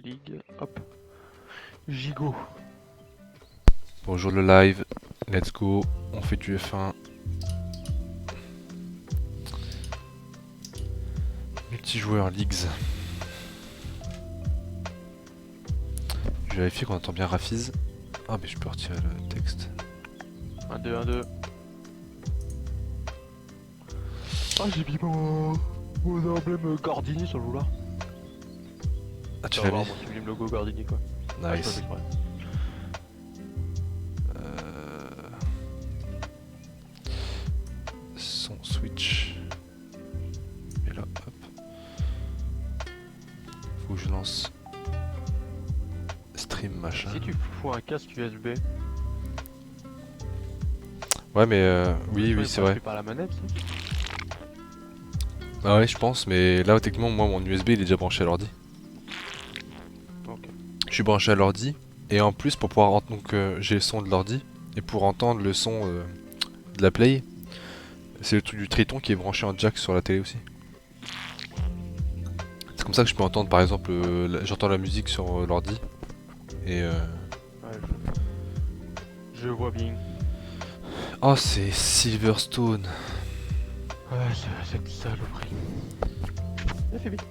League, hop. Gigot. Bonjour le live, let's go, on fait du F1. Multijoueur Leagues. Je vais vérifier qu'on entend bien Rafiz. Ah mais je peux retirer le texte. 1-2, 1-2. Ah, j'ai mis mon emblème Gordini sur le vouloir. Ah tu vas l'as voir mis. mon sublime logo Gordini quoi. Ah, je Nice. sais pas, Son switch. Et là, hop. Faut que je lance stream machin. si tu fous un casque USB. Ouais mais oui il c'est passe vrai. plus par la manette, ça. Ah ouais je pense mais là techniquement moi mon USB il est déjà branché à l'ordi. Ok. Je suis branché à l'ordi et en plus pour pouvoir entendre j'ai le son de l'ordi et pour entendre le son de la play, c'est le truc du Triton qui est branché en jack sur la télé aussi. C'est comme ça que je peux entendre par exemple, j'entends la musique sur l'ordi et Ouais, je vois bien. oh c'est Silverstone. Ouais, c'est cette saloperie. Eh, Phoebe.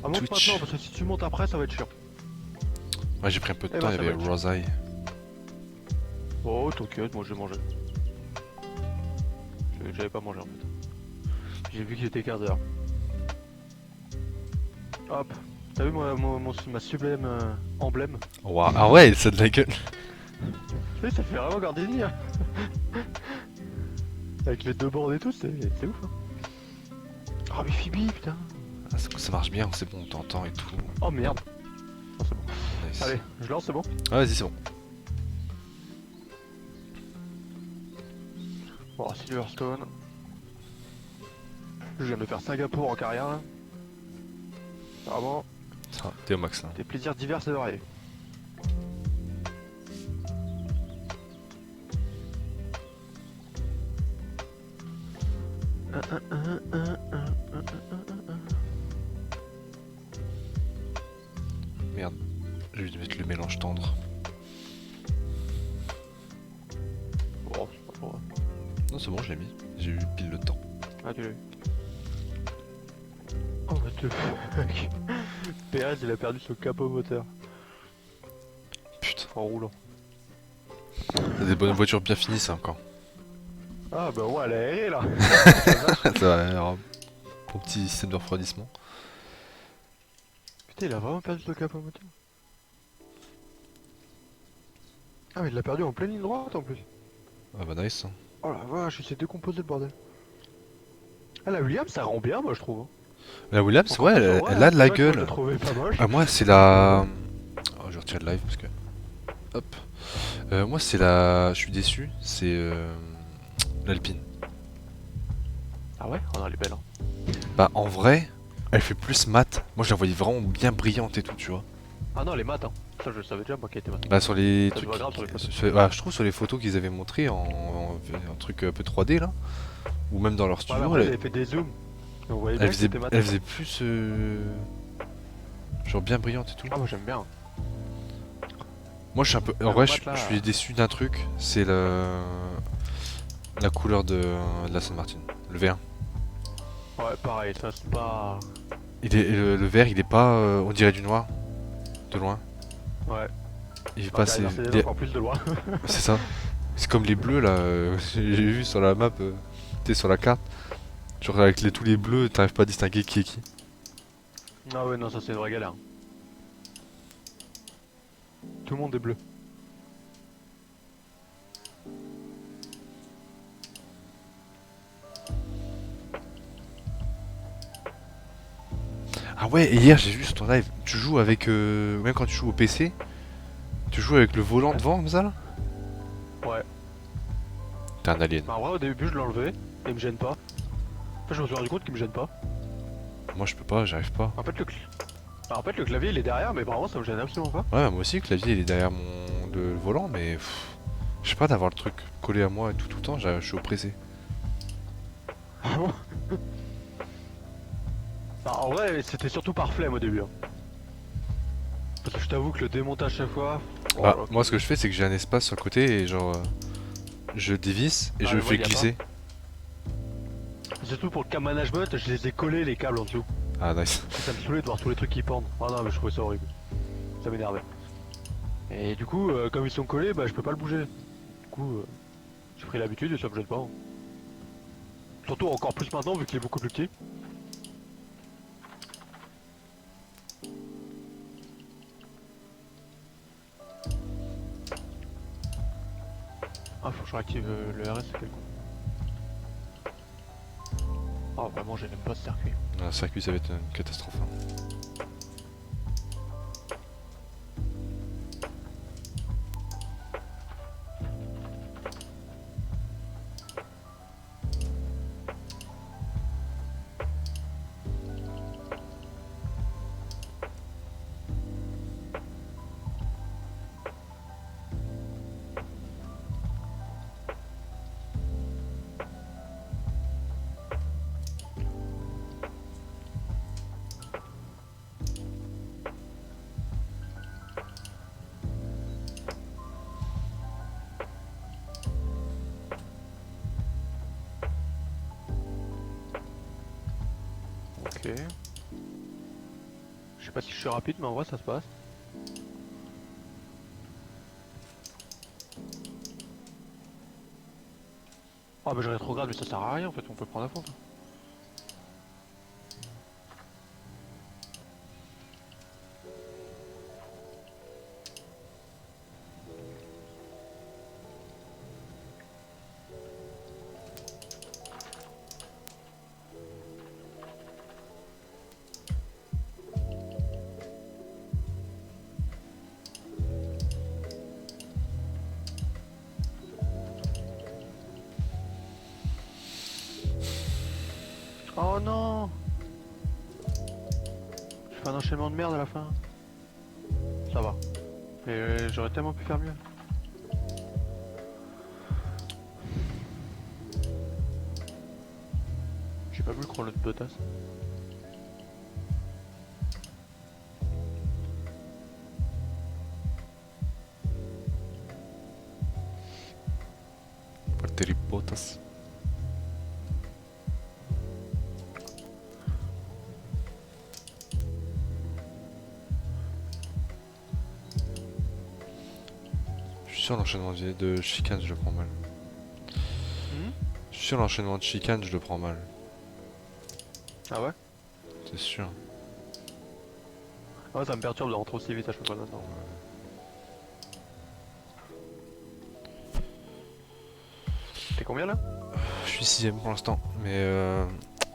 Ah, monte Twitch. maintenant, parce que si tu montes après, ça va être chiant. Ouais j'ai pris un peu de Eh temps, ben, il y ça avait va être Rosai. Oh, t'inquiète, moi je vais manger. J'avais pas mangé en fait. J'ai vu qu'il était quart d'heure. Hop. T'as vu ma sublime emblème? Wow. Ah ouais ça a de la gueule. Oui, ça fait vraiment Gordini, hein. Avec les deux bords et tout, c'est ouf, hein. Oh mais Phoebe, putain. Ah, ça marche bien, c'est bon, on t'entend et tout. Oh merde. Oh, c'est bon. Nice. Allez, je lance, c'est bon. Ah vas-y c'est bon. Bon, Silverstone. Je viens de faire Singapour en carrière, là. Vraiment, Ça, t'es au max là. des plaisirs divers et variés. Merde, je vais lui mettre le mélange tendre. Bon, c'est pas trop. Non c'est bon je l'ai mis, j'ai eu pile le temps. Ah, tu l'as eu. Oh, what the fuck. Perez, il a perdu son capot moteur Putain, en roulant. t'as des bonnes voitures bien finies ça encore. Ah, bah ouais, elle a aéré là. Ça va, alors, pour petit système de refroidissement. Putain, il a vraiment perdu son capot moteur. Ah, mais il l'a perdu en pleine ligne droite en plus. Ah bah nice. Oh la vache, il s'est décomposé le bordel. Ah, la Williams, ça rend bien, moi je trouve. La Williams, Bon, ouais, franchement, elle a de la c'est vrai que moi, je gueule. l'ai trouvé pas moche. Ah moi c'est la... Oh je retire le live parce que... Hop. Moi c'est la... Je suis déçu, c'est l'Alpine. Ah ouais? Oh non, elle est belle, hein. Bah en vrai, elle fait plus mat. Moi je la voyais vraiment bien brillante et tout, tu vois. Ah non, elle est mat, hein. Ça, je le savais déjà, moi, qu'elle était mat. Bah sur les Ça se trucs... voit grave sur les photos. Bah, je trouve sur les photos qu'ils avaient montré en truc un peu 3D là, ou même dans leur Ouais, mais studio, après, elle avait fait des zooms. Donc, vous voyez bien elle que faisait, c'était mat. elle faisait plus... genre bien brillante et tout. Ah, moi j'aime bien. Moi je suis un peu... En le vrai mat, là, je suis déçu d'un truc, c'est la couleur de la Aston Martin, le V1. Ouais, pareil, ça c'est pas. Le vert il est pas... on dirait du noir, de loin. Ouais. Il est Ah, pas derrière, assez... c'est encore plus de loin. C'est ça. C'est comme les bleus là, j'ai vu sur la map, tu sais sur la carte. Genre avec tous les bleus, t'arrives pas à distinguer qui est qui. Ah ouais, non, ça c'est une vraie galère. Tout le monde est bleu. Ah ouais, et hier j'ai vu sur ton live, tu joues avec... même quand tu joues au PC, tu joues avec le volant Ouais. devant comme ça là. Ouais. T'es un alien. Bah, en vrai, au début, je l'ai enlevé et il me gêne pas. Enfin, je me suis rendu compte qu'il me gêne pas. Moi je peux pas, j'arrive pas. En fait, en fait, le clavier il est derrière, mais vraiment, ça me gêne absolument pas. Ouais, moi aussi le clavier il est derrière le volant, mais... je sais pas, d'avoir le truc collé à moi et tout le temps, je suis oppressé. Ah bon? Bah, en vrai, c'était surtout par flemme au début, hein. parce que je t'avoue que le démontage chaque fois. Oh Bah, là là, moi ce que je fais c'est que j'ai un espace sur le côté et genre je dévisse et Ah, je mais le moi, fais y a pas. glisser. Surtout pour le cam management, je les ai collés les câbles en dessous. Ah nice. Parce que ça me saoulait de voir tous les trucs qui pendent. Ah non, mais je trouvais ça horrible. Ça m'énervait. Et du coup, comme ils sont collés, bah je peux pas le bouger. Du coup, j'ai pris l'habitude et ça me gêne pas, hein. Surtout encore plus maintenant vu qu'il est beaucoup plus petit. Ah, faut que je réactive le RS, c'est quel con. Ah, vraiment, j'aime pas ce circuit. Un circuit ça va être une catastrophe. Hein. Ok. Je sais pas si je suis rapide, mais en vrai, ça se passe. Ah, bah je rétrograde, mais ça sert à rien en fait, on peut prendre à fond. Ça. Oh non! Je fais un enchaînement de merde à la fin. Ça va. Mais j'aurais tellement pu faire mieux. J'ai pas vu le chrono de Bottas. Valtteri Bottas. Je suis sûr l'enchaînement de chicane je le prends mal. Je suis sûr l'enchaînement de chicane je le prends mal. Ah ouais? C'est sûr. Ah ouais, ça me perturbe de rentrer aussi vite à chaque fois maintenant. T'es combien là? Je suis 6ème pour l'instant, mais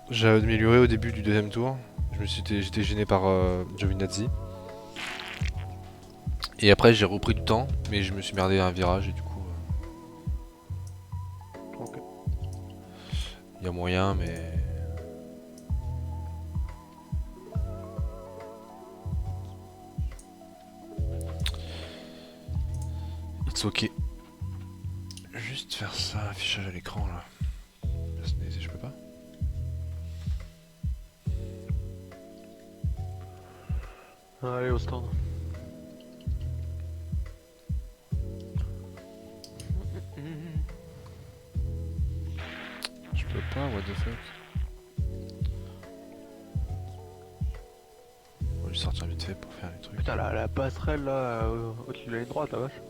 j'ai amélioré au début du deuxième tour. J'étais gêné par Giovinazzi. Et après j'ai repris du temps, mais je me suis merdé à un virage et du coup Ok. il y a moyen, mais it's ok. Juste faire ça, affichage à l'écran là. Je peux pas. Allez au stand. Je peux pas, what the fuck. On va lui sortir vite fait pour faire les trucs. Putain, la passerelle là, au-dessus de la ligne droite, la vache.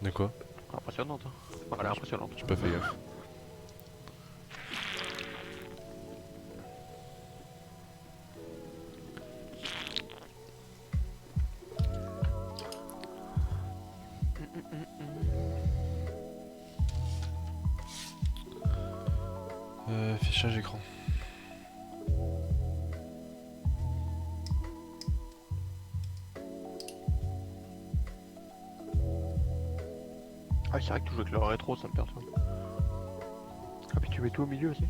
De quoi? Impressionnante, hein. Ouais, elle est impressionnante. J'ai pas fait gaffe. Affichage écran. Ah, c'est vrai que tu joues avec le rétro, ça me perturbe. Ah, puis tu mets tout au milieu aussi.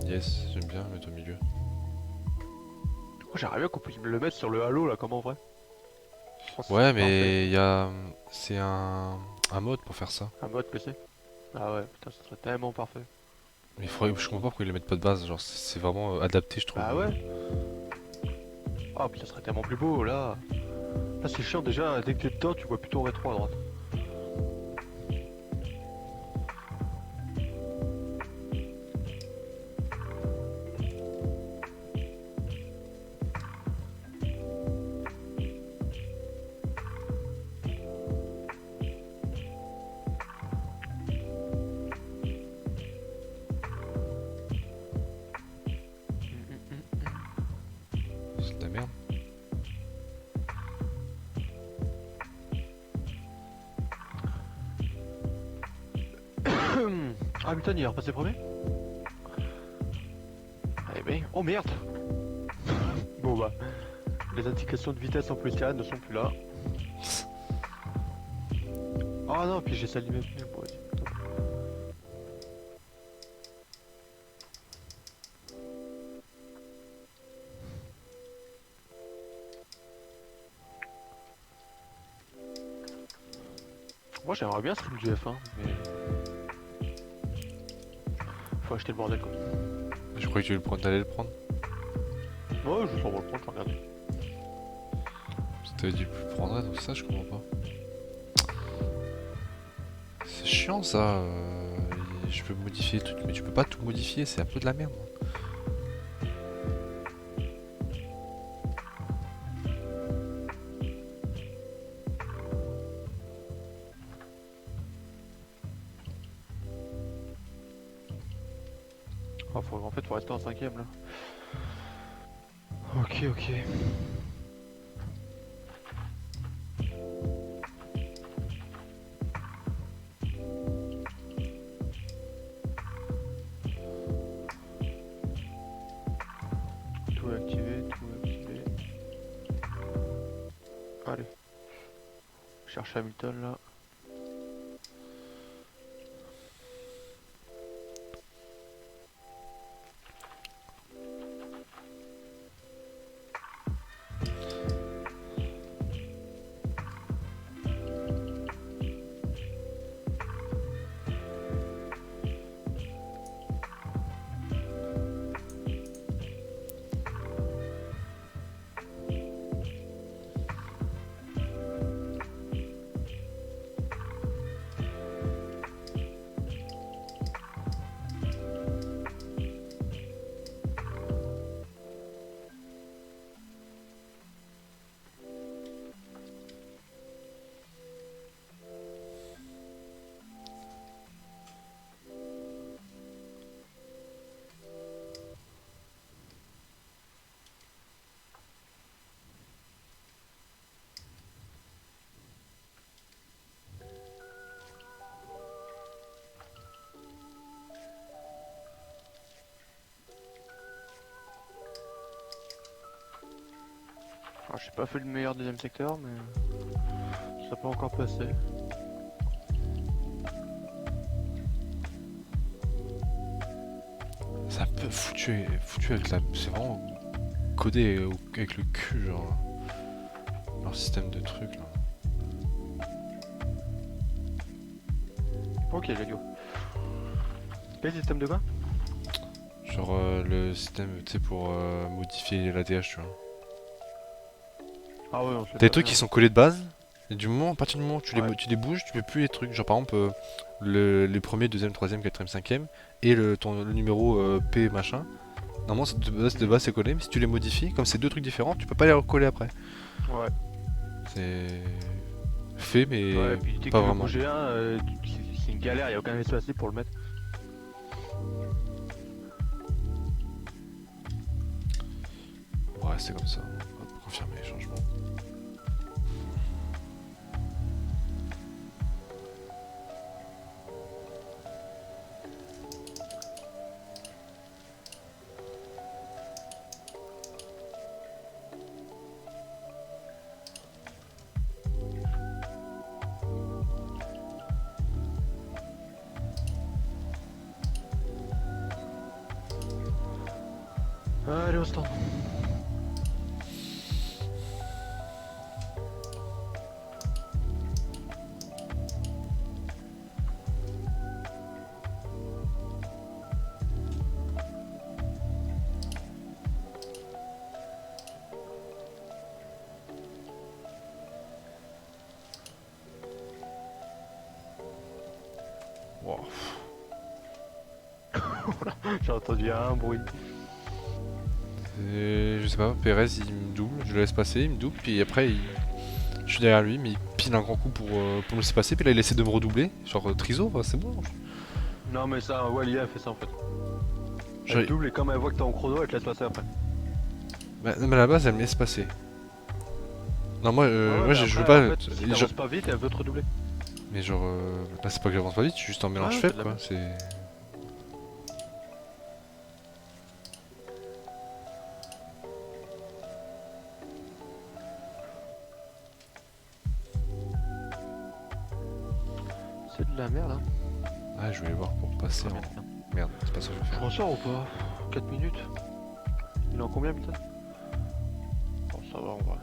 Yes, j'aime bien mettre au milieu. Moi, j'aimerais bien qu'on puisse le mettre sur le halo là, comme en vrai. Je pense que Ouais, c'est parfait. mais il y a. C'est un mode pour faire ça. Un mode PC. Ah ouais, putain, ça serait tellement parfait. Mais je comprends pas pourquoi ils le mettent pas de base. Genre, c'est vraiment adapté, je trouve. Bah ouais. Ah, puis ça serait tellement plus beau là. Ah, c'est chiant déjà, dès que t'es dedans, tu vois plutôt en rétro à droite. C'est de la merde. Hamilton il est repassé premier. Eh ben, oh merde. Bon bah, les indications de vitesse en plus ne sont plus là. Ah non, puis j'ai ça allumé. Bon, vas-y. Moi j'aimerais bien stream du F1, mais faut acheter le bordel quoi. Je croyais que tu allais t'allais le prendre. Ouais, je vais sûrement le prendre, je vais regarder. T'avais dit plus prendre, donc ça je comprends pas. C'est chiant ça. Je peux modifier les trucs, mais tu peux pas tout modifier, c'est un peu de la merde. Ah, en fait, faut rester en cinquième là. Ok, ok. Tout est activé, tout est activé. Allez. Je cherche Hamilton là. Alors, j'ai pas fait le meilleur deuxième secteur, mais ça peut encore passer. C'est un peu foutu avec la. C'est vraiment codé avec le cul, genre. Leur système de trucs là. Ok, let's go. Quel système de quoi? Genre le système, tu sais, pour modifier l'ADH, tu vois. Ah ouais, on se fait T'as des pas trucs bien. qui sont collés de base, et à partir du moment où Ouais. tu les bouges, tu peux plus les trucs. Genre par exemple, les premiers, deuxième, troisième, quatrième, cinquième, et le numéro P machin. Normalement, de base c'est collé, mais si tu les modifies, comme c'est deux trucs différents, tu peux pas les recoller après. Ouais. C'est fait, Ouais, mais et puis dès que pas tu veux vraiment. bouger un, c'est une galère, y a aucun espace pour le mettre. On va rester comme ça, on va confirmer les changements. Allez, au stand. Wow. J'ai entendu un bruit. Et je sais pas, Perez il me double, je le laisse passer, il me double, puis après je suis derrière lui, mais il pile un grand coup pour me laisser passer, puis là il essaie de me redoubler, genre Triso, c'est bon. Non mais ça, ouais, l'IA elle fait ça en fait. Je- Elle double et comme elle voit que t'es en chrono, elle te laisse passer après. Bah, mais à la base elle me laisse passer. Non moi, Ouais, ouais, moi mais je veux après, pas... en fait, si t'avances pas vite, elle veut te redoubler. Mais genre, là c'est pas que j'avance pas vite, je suis juste en mélange Ouais, faible t'as de la quoi, merde. c'est... C'est de la merde hein. Ah je voulais voir pour passer Ah, en... merde. Merde, c'est pas ça que je vais Je faire. m'en sors ou pas? 4 minutes. Il est en combien putain? Bon ça va en vrai.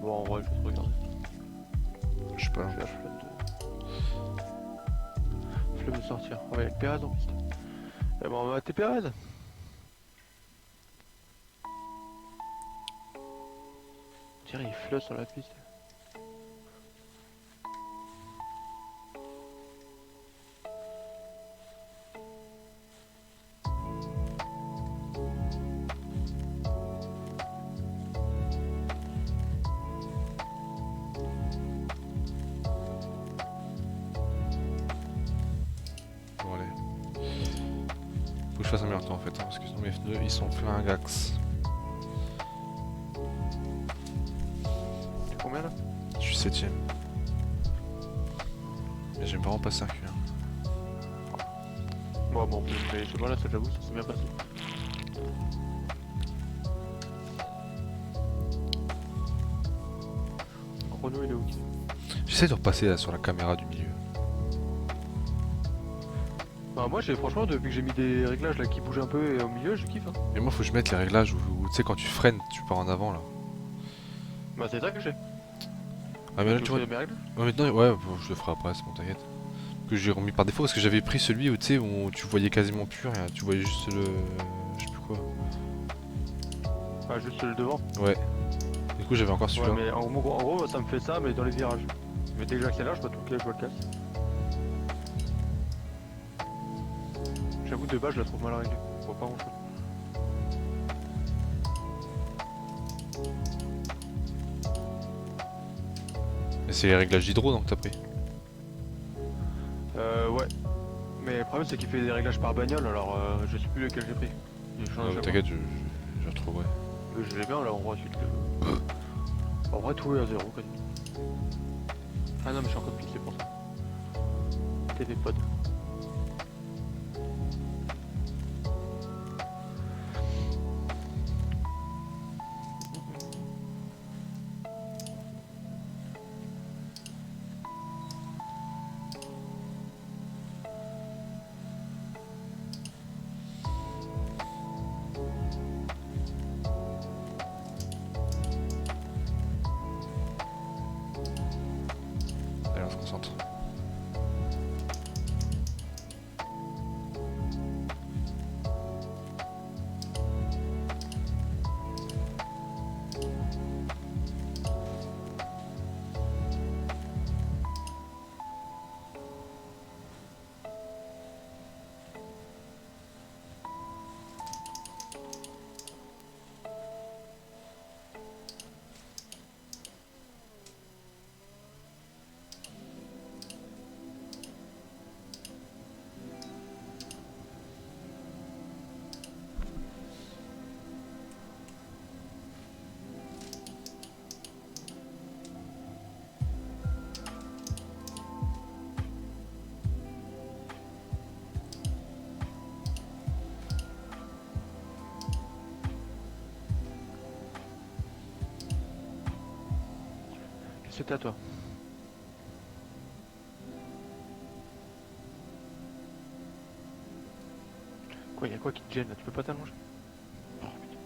Bon en vrai je vais te regarder. Je sais pas. J'ai la flemme de sortir. Ah ouais, il y a le Pérez en piste. Eh ben on va mater Pérez. Tiens, il flotte sur la piste. Bon allez. Faut que je fasse un meilleur temps en fait, hein, parce que sinon mes pneus ils sont flingax. T'es combien là? Je suis 7ème. Mais j'aime vraiment pas ce circuit. Hein. Bon, mais je sais pas là, ça j'avoue, ça s'est bien passé. Chrono il est où? J'essaie de repasser là, sur la caméra du milieu. Bah moi j'ai franchement depuis que j'ai mis des réglages là qui bougent un peu et au milieu je kiffe hein. Mais moi faut que je mette les réglages où tu sais quand tu freines tu pars en avant là. Bah c'est ça que j'ai. Ah mais là Tu tu veux vois... que je fasse mes règles? Maintenant ouais bon, je le ferai après c'est bon t'inquiète. Que j'ai remis par défaut parce que j'avais pris celui où tu sais où tu voyais quasiment plus rien, tu voyais juste le... je sais plus quoi. Ah juste le devant. Ouais. Du coup j'avais encore Ouais celui-là. mais en gros ça me fait ça mais dans les virages. Mais dès que j'accélère je vois tout que je vois le casse. J'avoue de base je la trouve mal réglée. Je vois pas grand chose. Mais c'est les réglages d'hydro donc t'as pris. Ouais. Mais le problème c'est qu'il fait des réglages par bagnole alors je sais plus lequel j'ai pris. Il change à chaque fois. T'inquiète je retrouverai. Mais je l'ai bien là en vrai celui En vrai tout est à 0 quoi. Ah non mais je suis en code c'est pour ça. TV pod. Allez on se concentre. C'était à toi. Quoi, y'a quoi qui te gêne là? Tu peux pas t'allonger? Oh, putain.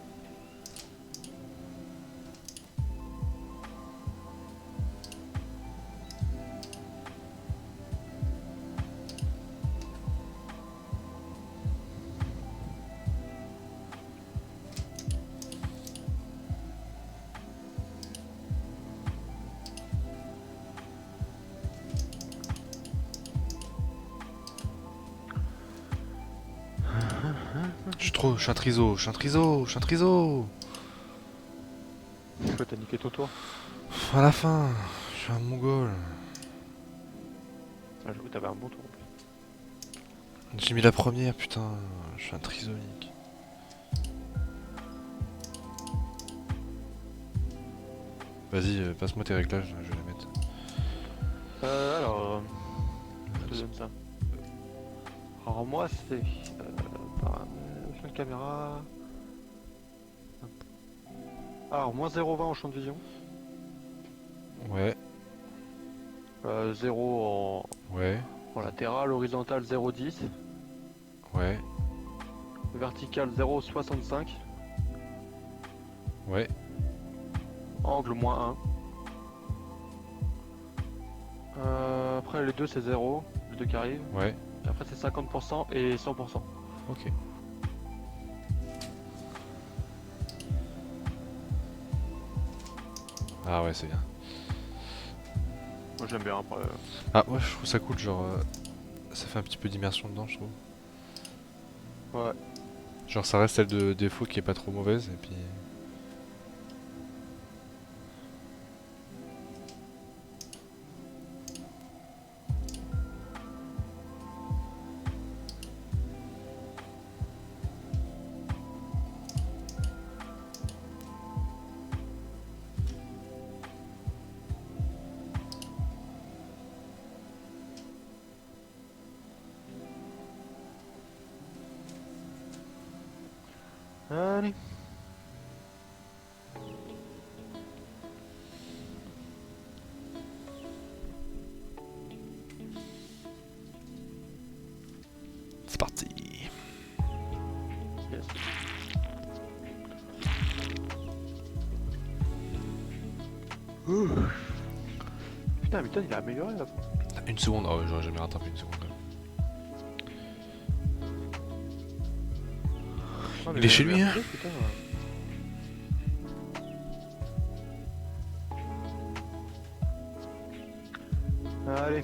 je suis un triso, je suis un triso, je suis un triso. Toi, t'as niqué ton tour. À la fin, je suis un mongol. Ah, j'avoue, t'avais un bon tour. J'ai mis la première, putain. Je suis un trisonique. Vas-y, passe-moi tes réglages, je vais les mettre. Alors, je te donne ça. Alors moi, c'est fin de caméra. Alors, moins 0,20 en champ de vision. Ouais, 0 ouais, en latéral, horizontal 0,10, ouais, vertical 0,65, ouais. angle moins 1. Après les deux c'est 0, les deux qui arrivent. Ouais, Et après c'est 50% et 100%. ok. Ah ouais, c'est bien. Moi j'aime bien après. Ah, ouais, je trouve ça cool, genre, ça fait un petit peu d'immersion dedans, je trouve. Ouais. Genre, ça reste celle de défaut qui est pas trop mauvaise, et puis... Allez. C'est parti. Yes. Ouh. Putain, Hamilton il a amélioré là. Une seconde, ah ouais, j'aurais jamais rattrapé une seconde. Non, Il est chez lui, hein. Mercedes, putain. Allez.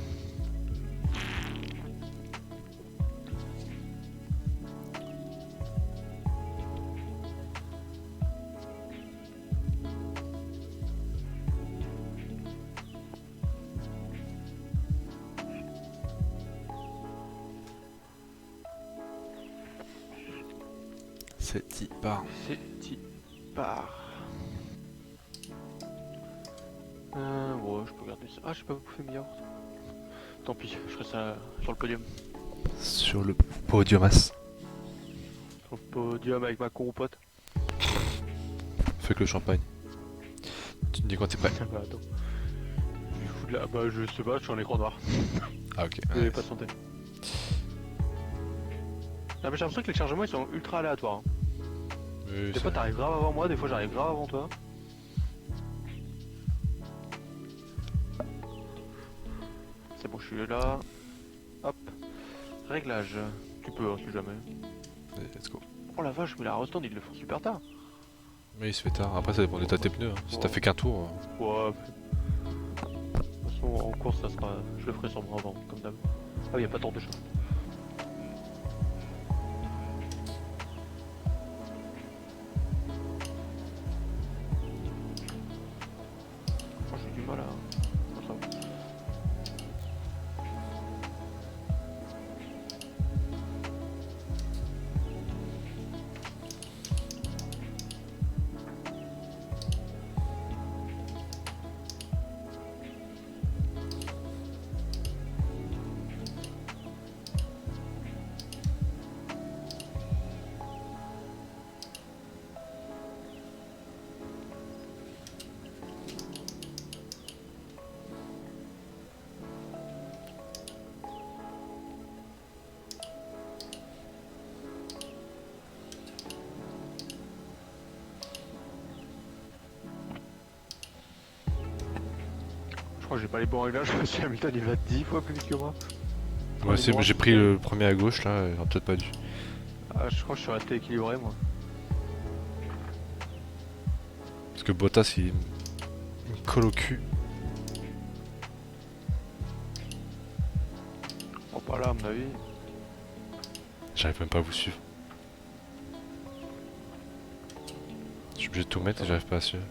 C'est y part. C'est y part. Ouais, je peux garder ça. Ah, j'ai pas bouffé mes yaourts. Tant pis, je ferai ça sur le podium. Sur le podiumas. Sur le podium avec ma compote. Fais que le champagne. Tu me dis quand t'es prêt. Bah attends. Je fous de la... Bah je sais pas, je suis en écran noir. Ah ok. Vous Ouais, avez pas de santé. Ah mais j'ai l'impression que les chargements ils sont ultra aléatoires. Hein. oui, Des fois t'arrives grave avant moi, des fois j'arrive grave avant toi. C'est bon, je suis là. Hop. Réglage. Tu peux, hein, si jamais. Allez, let's go. Oh la vache, mais la restand ils le font super tard. Mais il se fait tard. Après, ça dépend de l'état de tes pneus. Hein. Si t'as fait qu'un tour. Ouais. De toute façon, en course, ça sera. Je le ferai sûrement avant, comme d'hab. Ah oui, y a pas tant de choses. Moi j'ai du mal à. Oh, ça va. Je crois que j'ai pas les bons réglages parce que Hamilton il va 10 fois plus vite que moi. Moi aussi, j'ai pris le premier à gauche là. J'aurais peut-être pas dû. Ah, je crois que je suis resté équilibré moi. Parce que Bottas il me colle au cul. Bon, pas là à mon avis. J'arrive même pas à vous suivre. suis obligé de tout mettre et j'arrive pas à suivre.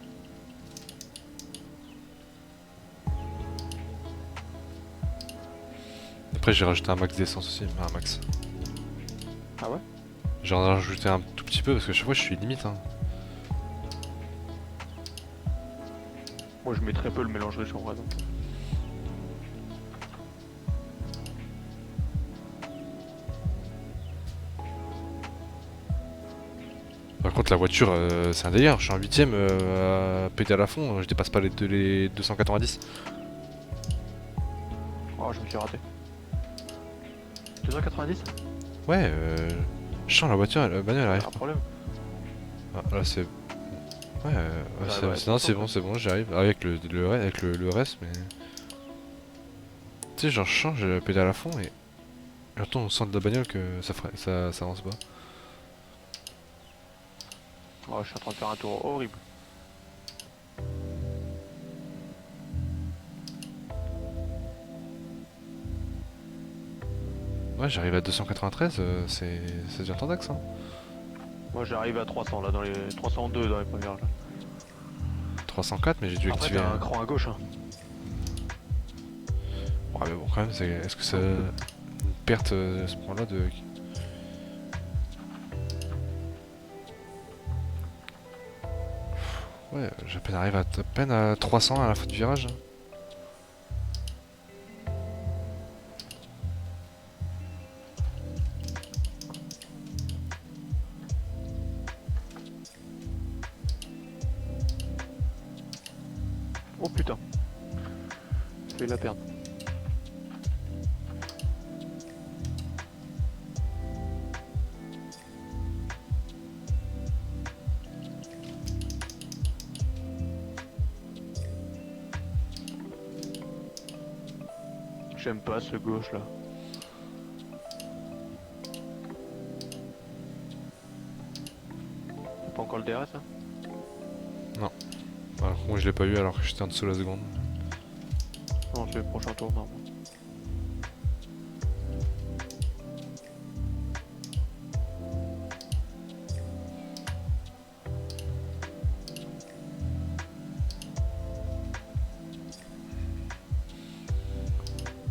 Après j'ai rajouté un max d'essence aussi, enfin, un max. Ah ouais? J'en ai rajouté un tout petit peu parce que chaque fois je suis limite. Hein. Moi je mets très peu le mélange riche en vrai donc. Par contre la voiture c'est un délire, je suis en 8ème à péter à la fond, je dépasse pas les 290. Oh je me suis raté. 290? Ouais, je sens la voiture, la bagnole elle arrive Pas un pas. problème. Ah, là c'est... Ouais, J'arrive à non, 300, c'est bon, j'y arrive. Avec avec le reste, mais... Tu sais, genre je change, je pédale à fond et... J'entends au centre de la bagnole que ça avance pas. Oh je suis en train de faire un tour horrible. Ouais, j'arrive à 293, ça devient tendax, hein. Moi j'arrive à 300 là dans les 302 dans les premières là. 304, mais j'ai dû Après activer t'as un un... cran à gauche hein. Ouais, mais bon, quand même, est-ce que ça... Une perte à ce point-là de... Ouais, j'ai à peine à 300 à la fin du virage. Hein. Oh putain. Je vais la perdre. J'aime pas ce gauche là. C'est pas encore le DRS hein? Alors, moi je l'ai pas eu alors que j'étais en dessous la seconde. Non c'est le prochain tour non.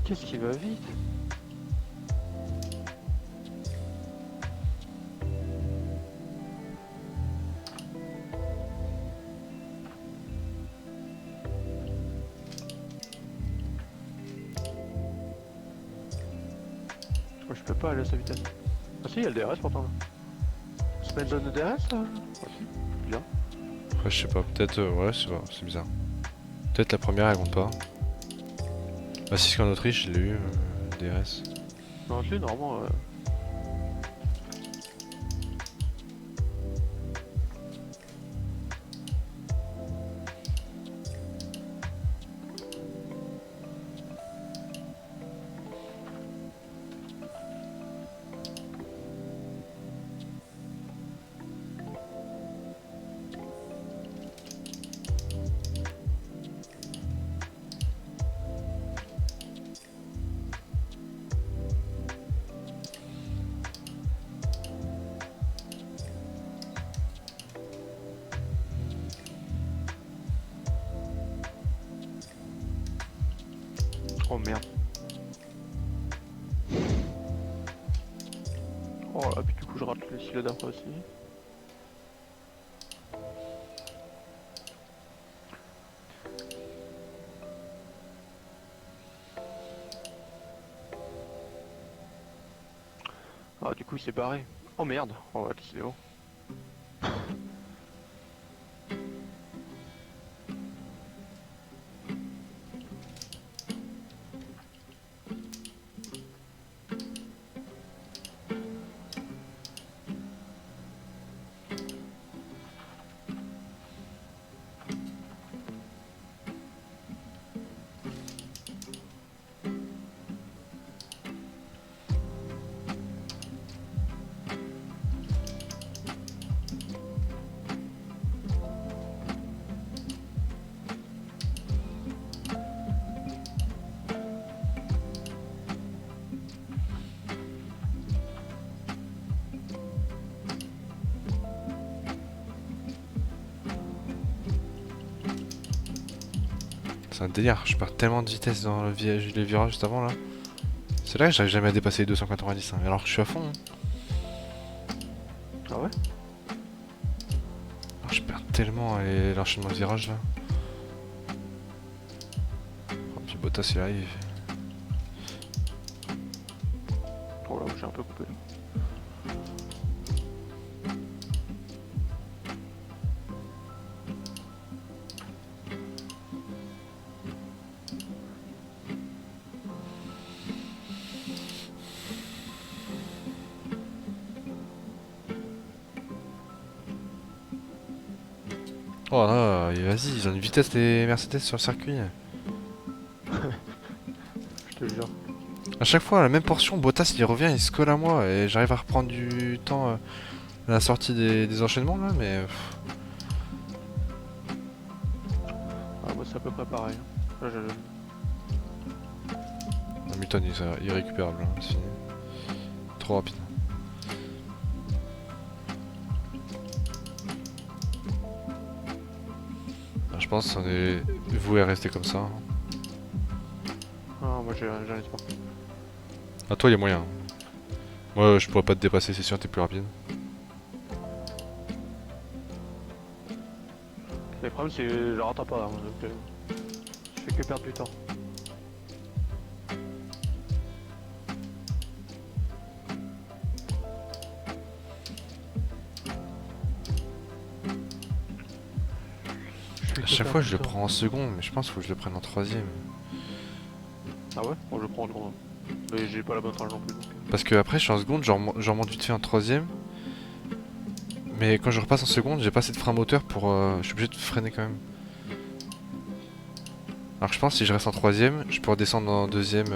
Qu'est-ce qui va vite? Moi je peux pas aller à sa vitesse. Ah si, il y a le DRS pourtant là. C'est pas une zone de DRS là? Ah si, bien. Après, je sais pas, peut-être. Ouais, c'est bizarre. Peut-être la première elle compte pas. Ah, si, qu'en Autriche, je l'ai eu, DRS. Non, si, normalement. Oh merde. Oh là, puis du coup je rate le silo d'après aussi. Ah du coup il s'est barré. Oh merde. Oh ouais, décidément. C'est un délire, je perds tellement de vitesse dans les virages juste avant là. C'est là que j'arrive jamais à dépasser les 290, hein, alors que je suis à fond. Hein. Ah ouais? Alors, je perds tellement l'enchaînement de virages là. Oh, puis Bottas il arrive. Oh là, j'ai un peu coupé. Oh là, vas-y, ils ont une vitesse les Mercedes sur le circuit. Je te jure. À chaque fois, à la même portion, Bottas il revient, il se colle à moi et j'arrive à reprendre du temps à la sortie des enchaînements là, mais. Ah, moi c'est à peu près pareil. Là, Hamilton il est irrécupérable, hein, c'est fini. Trop rapide. Je pense qu'on est voué à rester comme ça. Hein. Ah, moi j'en ai pas. Ah toi il y a moyen. Moi je pourrais pas te dépasser, c'est sûr, t'es plus rapide. Le problème c'est que je rattrape pas là, donc je fais que perdre du temps. À chaque fois je le prends en seconde, mais je pense qu'il faut que je le prenne en troisième. Ah ouais? Bon, je prends en seconde. Mais j'ai pas la bonne tranche non plus. Donc... Parce que après je suis en seconde, j'en remonte vite fait en troisième. Mais quand je repasse en seconde, j'ai pas assez de frein moteur pour... je suis obligé de freiner quand même. Alors je pense que si je reste en troisième, je peux redescendre en deuxième...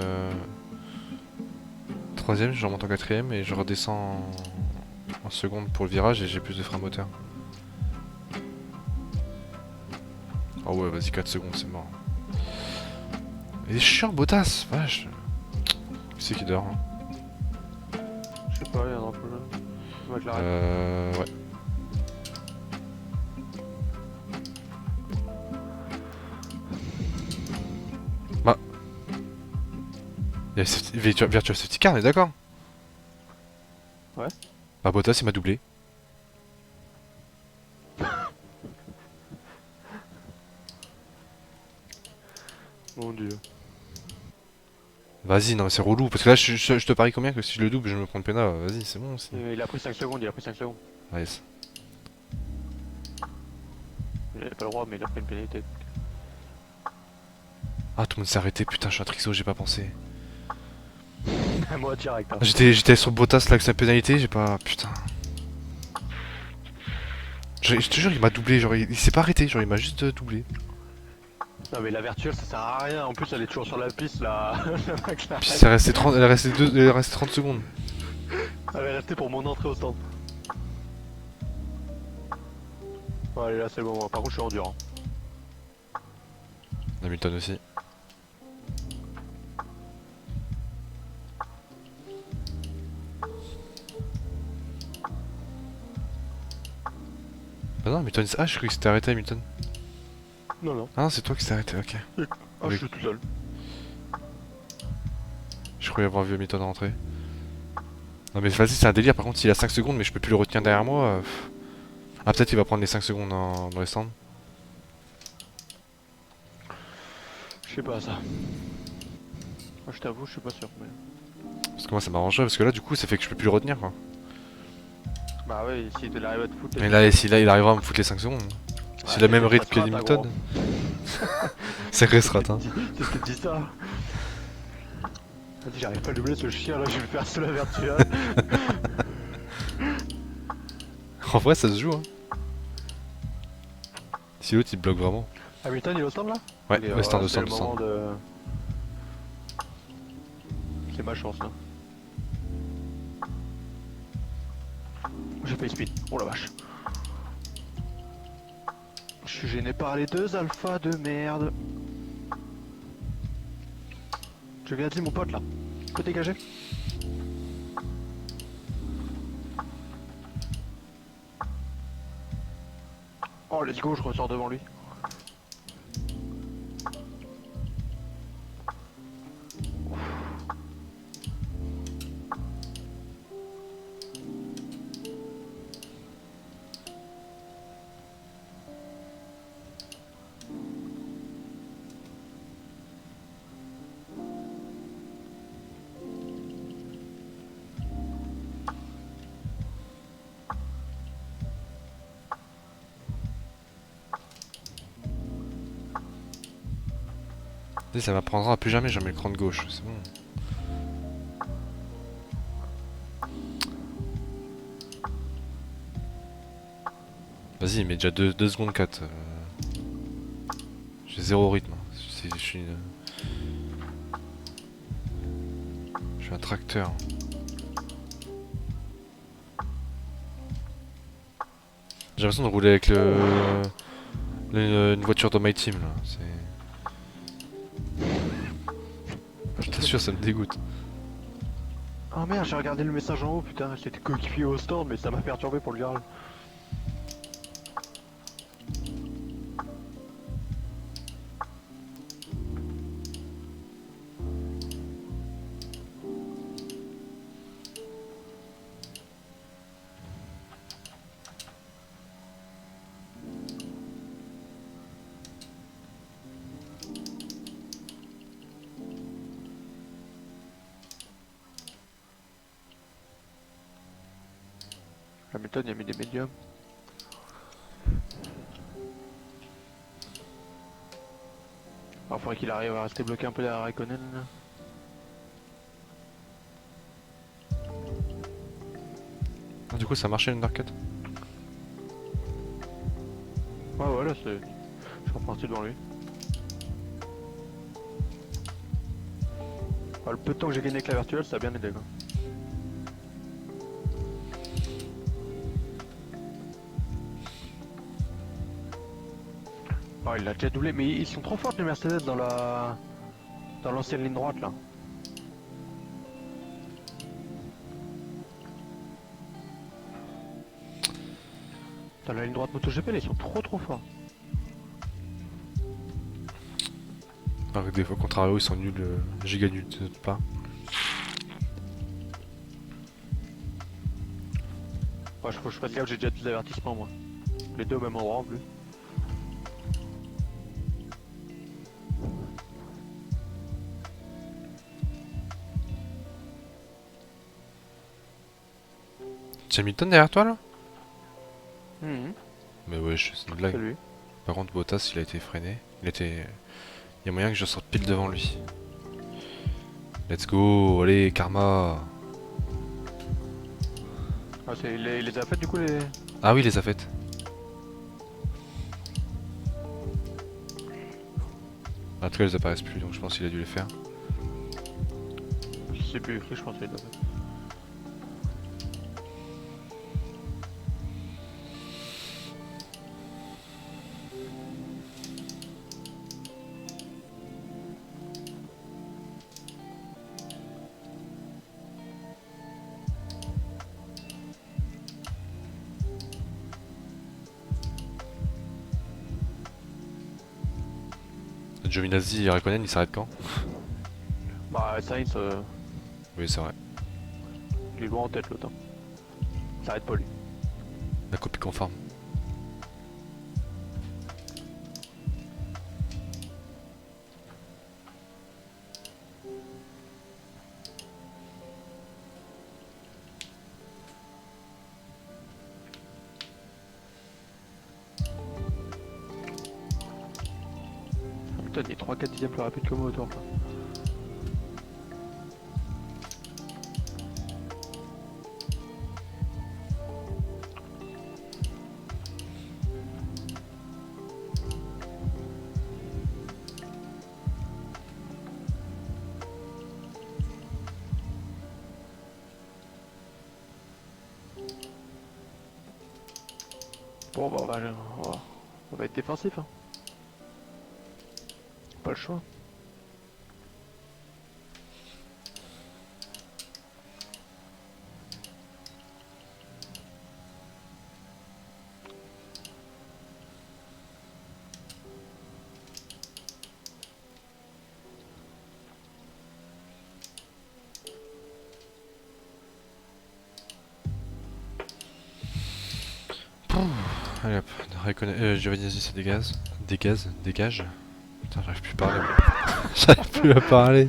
Troisième, je remonte en quatrième et je redescends en seconde pour le virage et j'ai plus de frein moteur. Oh ouais, vas-y, 4 secondes, c'est mort. Il est chiant, Bottas, vache. Qui c'est qui dort hein. Je sais pas, il y en a un peu jeune. McLaren. Ouais. Bah. Il y a Virtual Safety Car, on est d'accord? Ouais. Bah Bottas il m'a doublé. Mon dieu. Vas-y, non mais c'est relou, parce que là je te parie combien que si je le double je me prends le pénal, vas-y c'est bon aussi. Il a pris 5 secondes, il a pris 5 secondes. Ah yes. Il avait pas le droit, mais il a pris une pénalité. Ah tout le monde s'est arrêté, putain je suis un trixo, j'ai pas pensé. Moi direct. Hein. J'étais sur Bottas là avec sa pénalité, j'ai pas... Putain. Je te jure il m'a doublé, genre il s'est pas arrêté, genre il m'a juste doublé. Non mais la virtuelle ça sert à rien, en plus elle est toujours sur la piste là. Puis c'est resté 30, elle est restée 30 secondes. Elle est restée pour mon entrée au stand. Bon, allez là c'est le moment, par contre je suis endurant. Hamilton aussi. Bah non Hamilton, ah je croyais que c'était arrêté Hamilton. Non non. Ah non c'est toi qui t'es arrêté, ok. Ah Oui. je suis tout seul. Je croyais avoir vu Hamilton rentrer. Non mais vas-y c'est un délire, par contre s'il a 5 secondes mais je peux plus le retenir derrière moi... Ah peut-être il va prendre les 5 secondes dans les stands. Je sais pas ça. Moi je t'avoue je suis pas sûr mais... Parce que moi ça m'arrangerait, parce que là du coup ça fait que je peux plus le retenir quoi. Bah ouais, si il arrive à te foutre... Mais là, si là il arrivera à me foutre les 5 secondes. C'est le même rythme que Hamilton. Hamilton. C'est restera hein. C'est ce que tu dis ça. Vas-y j'arrive pas à doubler ce chien là, je vais le faire sous la virtuelle. En vrai ça se joue hein. Si l'autre il bloque vraiment. Hamilton il est au stand là? Ouais, Il est- au stand, ouais, au stand, c'est au le moment stand. de... C'est ma chance là. J'ai fait speed, oh la vache. Je suis gêné par les deux alphas de merde. Je viens de dire mon pote là. Tu peux dégager? Oh let's go, je ressors devant lui. Et ça m'apprendra à plus jamais le cran de gauche, c'est bon. Vas-y, mais déjà 2 secondes 4. J'ai 0 rythme. Je suis un tracteur. J'ai l'impression de rouler avec une voiture dans My Team là. Je t'assure, ça me dégoûte. Oh merde, j'ai regardé le message en haut, putain, j'étais coéquipier au stand, mais ça m'a perturbé pour le virage. La méthode, il a mis des médiums. Alors, faudrait qu'il arrive à rester bloqué un peu derrière Raikkonen. Ah, du coup, ça marchait l'undercut. Ouais, voilà, c'est. Je suis reparti devant lui. Ah, le peu de temps que j'ai gagné avec la virtuelle, ça a bien aidé quoi. Oh, il l'a déjà doublé, mais ils sont trop forts les Mercedes dans la. Dans l'ancienne ligne droite là. Dans la ligne droite MotoGP, là, ils sont trop forts. Alors que des fois, contrario, ils sont nuls, giga nuls de notre part. Ouais, je fasse gaffe, j'ai déjà des avertissements moi. Les deux au même endroit en plus. T'as Hamilton derrière toi là? Mhm. Mais wesh, c'est une blague. C'est lui. Par contre, Bottas, il a été freiné. Il y a moyen que je sorte pile devant lui. Let's go, allez, karma. Ah, il les a fait du coup les. Ah oui, il les a faites. En tout cas, elles apparaissent plus, donc je pense qu'il a dû les faire. Je sais plus écrit, je pense qu'il les a fait. Giovinazzi et Raikkonen, ils s'arrêtent quand? Bah, Sainz, Oui, c'est vrai. il est loin en tête l'autre. Ça arrête pas lui. La copie conforme. Putain, il est 3-4 dixièmes plus rapide que moi autour. Quoi. Bon, bah, on va être défensif. Hein. Pas le choix. Allez hop, Raikkonen, Giovinazzi, ça dégage. Dégage. Putain, j'arrive plus à parler. J'arrive plus à parler.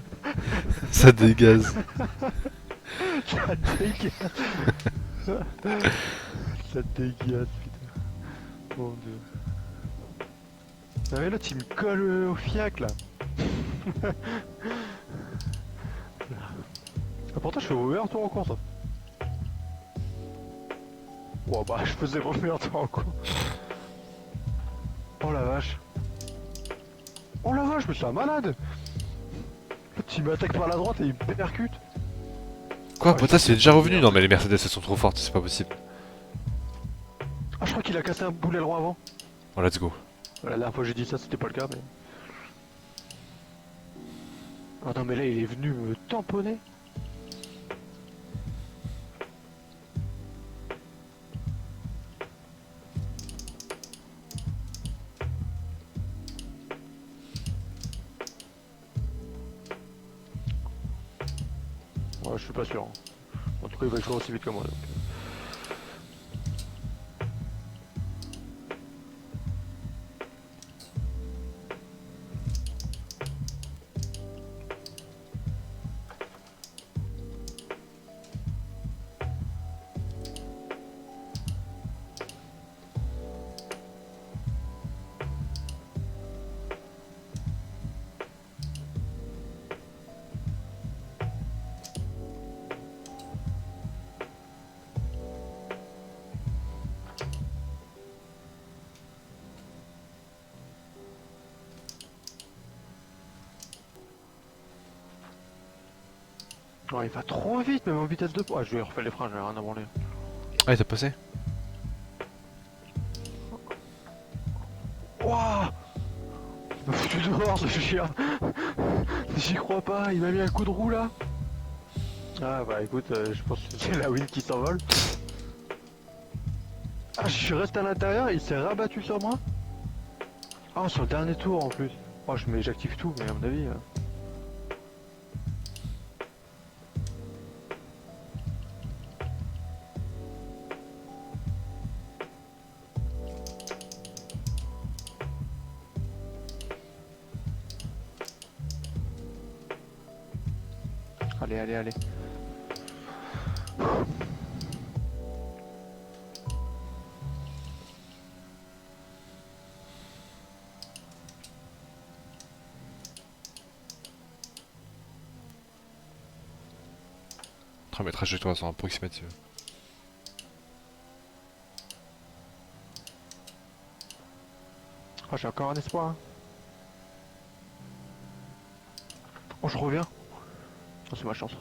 Ça dégage. Ça dégueulasse. Ça dégueulasse, putain. Mon dieu. Ah mais l'autre il me colle au fiac là. Ah, pourtant je fais mon meilleur tour en course. Bon bah je faisais mon meilleur tour en course. Oh la vache. Oh la vache, mais c'est un malade. L'autre il m'attaque par la droite et il me percute. Quoi, Ah, Bottas je il est déjà sais revenu? pas. Non mais les Mercedes elles sont trop fortes, c'est pas possible. Ah je crois qu'il a cassé un boulet aileron avant. Bon, let's go. La dernière fois que j'ai dit ça c'était pas le cas mais... Ah non mais là il est venu me tamponner. Ouais je suis pas sûr. Hein. En tout cas il va jouer aussi vite que moi donc. Oh, il va trop vite, même en vitesse de... Ah, je vais refaire les freins, j'ai rien à branler. Ah il t'a passé? Wouah. Il m'a foutu dehors ce chien. J'y crois pas, il m'a mis un coup de roue là. Ah bah écoute, je pense que c'est la win qui s'envole. Ah, je suis resté à l'intérieur, il s'est rabattu sur moi. Ah, sur le dernier tour en plus. Oh, j'active tout, mais à mon avis... Allez, allez, allez. Ah mais trajectoire sont approximatives. Ah, j'ai encore un espoir. Hein. Oh, je reviens. Oh, c'est ma chance.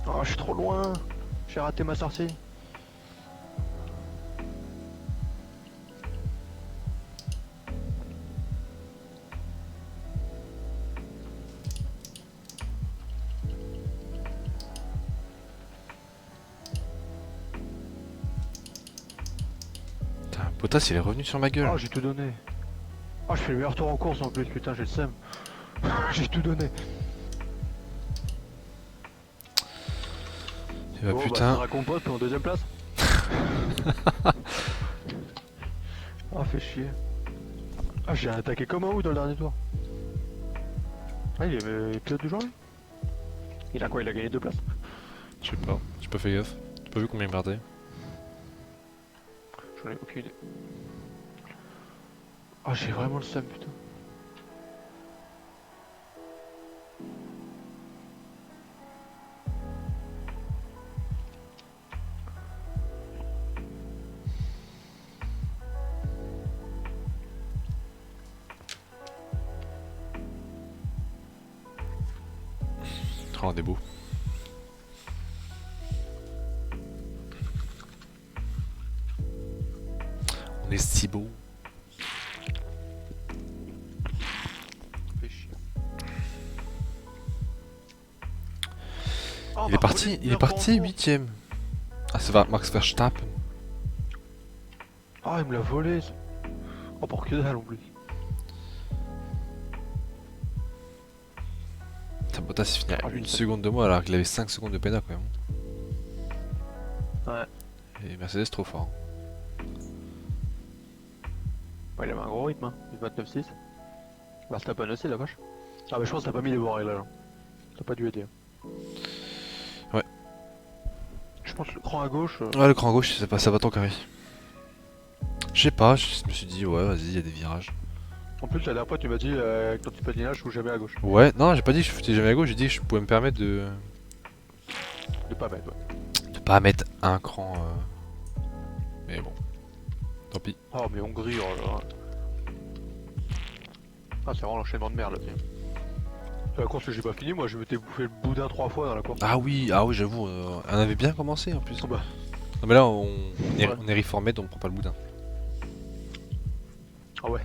Oh, je suis trop loin. J'ai raté ma sortie. Putain, Bottas il est revenu sur ma gueule. Oh, j'ai tout donné. Oh, je fais le meilleur tour en course en plus, putain, j'ai le seum. J'ai tout donné. Et bah Bon, putain. bah, ça compote en deuxième place. Ah, fait chier. Ah, j'ai attaqué comme un ouf dans le dernier tour. Ah, il avait pilote du genre, lui. Il a quoi? Il a gagné 2 places. Je sais pas, j'ai pas fait gaffe. J'ai pas vu combien il merdait. J'en ai aucune idée. Ah, j'ai vraiment le seum, putain. Oh, on est beau. On est si beau. Fait chier. Oh, Il est bah, parti, volé il est meilleur parti tour en course. 8ème. Ah, c'est Max Verstappen. Ah, il me l'a volé. Oh, pour que dalle en plus. Putain, Bottas il finit à Ah, 1 putain. seconde de moi alors qu'il avait 5 secondes de pénal quand même. Ouais. Et Mercedes trop fort. Ouais, il avait un gros rythme, hein. 29-6. Verstappen aussi, la vache. Ah, bah, je pense que t'as pas mis les bons réglages. Hein. Ça a pas dû aider. Ouais. Je pense que le cran à gauche. Ouais, le cran à gauche, ça va ton carré. Je sais pas, je me suis dit, ouais, vas-y, il y a des virages. En plus, la dernière fois, tu m'as dit quand tu patinais, je joue jamais à gauche. Ouais, non, j'ai pas dit que je foutais jamais à gauche, j'ai dit que je pouvais me permettre de De pas mettre, ouais. pas mettre un cran. Mais bon, tant pis. Oh, mais Hongrie, oh là là. Ah, c'est vraiment l'enchaînement de merde là, tiens. La course que j'ai pas fini, moi je m'étais bouffé le boudin 3 fois dans la course. Ah oui, j'avoue, on avait bien commencé en plus. Oh bah, Non, mais là, Ouais. on est reformé, donc on prend pas le boudin. ah ouais.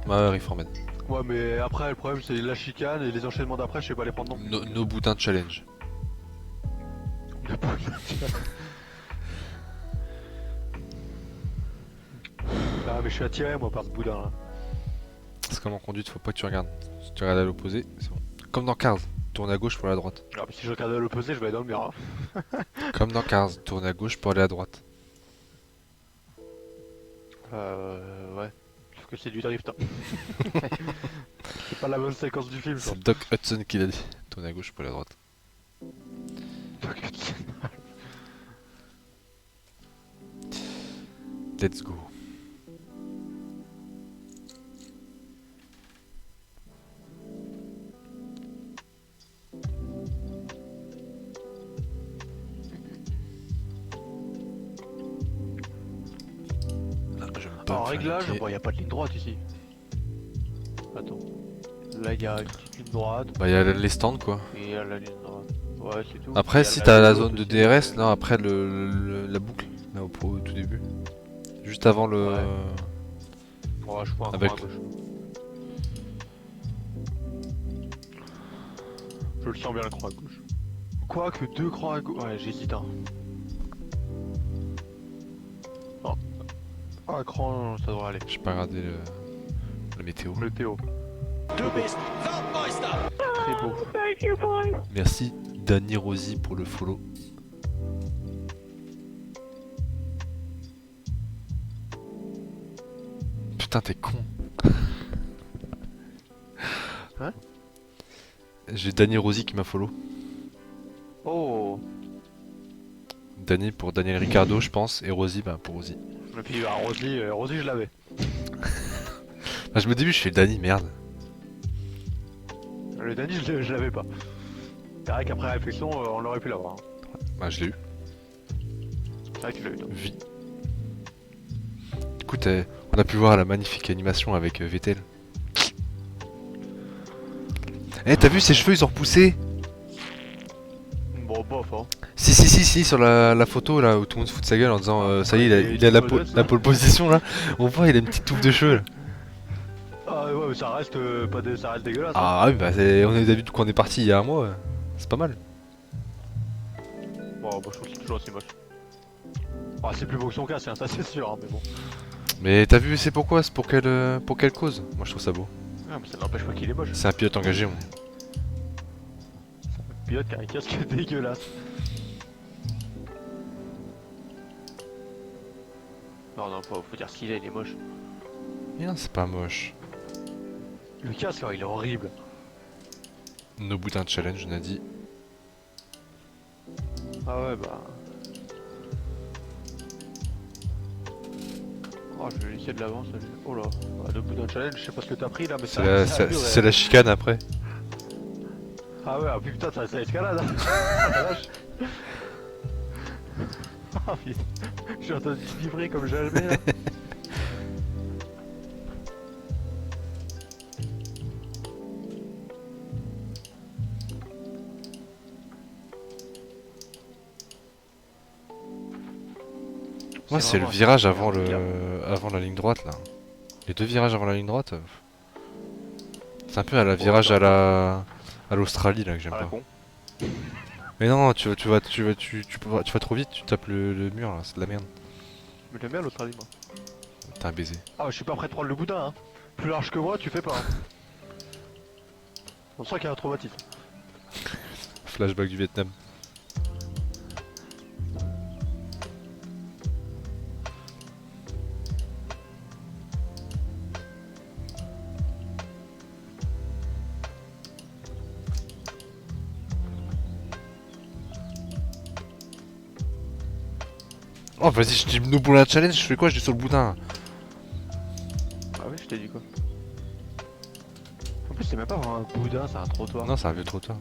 Ouais, reformé. Ouais, mais après, le problème c'est la chicane et les enchaînements d'après, je sais pas les prendre non plus. Nos boudins challenge. Ah, mais je suis attiré moi par ce boudin là. C'est comme en conduite, faut pas que tu regardes. Si tu regardes à l'opposé, c'est bon. Comme dans Cars, tourne à gauche pour aller à droite. Ah, mais si je regarde à l'opposé, je vais aller dans le mur. Hein. Comme dans Cars, tourne à gauche pour aller à droite. Ouais. Sauf que c'est du drift. Hein. C'est pas la bonne séquence du film, je C'est Doc Hudson qui l'a dit. Tourne à gauche pour aller à droite. pense. Let's go. Là, je vais pas En me faire réglage, niquer. bon, y a pas de ligne droite ici. Attends. Là, il y a une petite ligne droite Bah, il y a les stands quoi. et la ligne droite. Ouais, c'est tout. Après, Il y a si t'as la zone de aussi, DRS, là, après la boucle, là au tout début. Juste avant le. Ouais. Ouais, je vois un Avec- coin à gauche. Je le sens bien le croix à gauche. Quoi que deux croix à gauche. Ouais, j'hésite. Hein. Oh. Un cran, ça devrait aller. J'ai pas regardé la météo. Le Théo. Très beau. Merci Danny Rosy pour le follow. Putain, t'es con. Hein? J'ai Danny Rosy qui m'a follow. Oh. Danny pour Daniel Ricardo, je pense, et Rosy bah, pour Rosy. Et puis, bah, Rosy, je l'avais. Bah, je me début, je fais Danny, merde. Le Danny, je l'avais pas. C'est vrai qu'après réflexion, on l'aurait pu l'avoir. Hein. Bah, je l'ai eu. C'est vrai que tu l'as eu, toi. Vie. Écoute, on a pu voir la magnifique animation avec Vettel. Eh, t'as vu ses cheveux, ils ont repoussé. Bon, bof, hein. Si, sur la photo là où tout le monde se fout de sa gueule en disant ça y est, il a la pole position là. On voit, il a une petite touffe de cheveux là. Ah ouais, mais ça reste, ça reste dégueulasse. Hein. Ah oui, bah on a vu qu'on est parti il y a un mois, c'est pas mal. Bon, bah, je trouve que c'est toujours assez moche. Ah, c'est plus beau que son cas, ça c'est sûr, hein, mais bon. Mais t'as vu, c'est pourquoi? C'est pour quelle cause? Moi je trouve ça beau. Ah, mais ça n'empêche pas qu'il est moche. C'est un pilote engagé. Le pilote qui a un casque dégueulasse. Non, faut dire ce qu'il est, il est moche. Mais non, c'est pas moche. Le casque, il est horrible. No Boutin Challenge, on a dit. Ah ouais, bah. Oh, je vais laisser de l'avance. Oh là, bah, de bout d'un challenge, je sais pas ce que t'as pris là, mais C'est la chicane après. Ah ouais, ah putain, ça escalade. Hein. Ah, la vache. Ah putain, je suis en train de vibrer comme jamais là. Moi, c'est le vraiment virage un avant super avant la ligne droite là. Les deux virages avant la ligne droite. C'est un peu à la virage à l'Australie là que j'aime à la pas. con. Mais non, tu vas trop vite, tu tapes le mur là, c'est de la merde. Mais j'aime bien l'Australie, moi. T'es un baiser. Ah, je suis pas prêt de prendre le boudin, hein. Plus large que moi, tu fais pas. Hein. On sent qu'il y a un traumatisme. Flashback du Vietnam. Oh, vas-y, je dis no boulin challenge, je fais quoi? Je dis sur le boudin. Ah oui, je t'ai dit quoi. En plus, c'est même pas vraiment un boudin, c'est un trottoir. Non, c'est un vieux trottoir.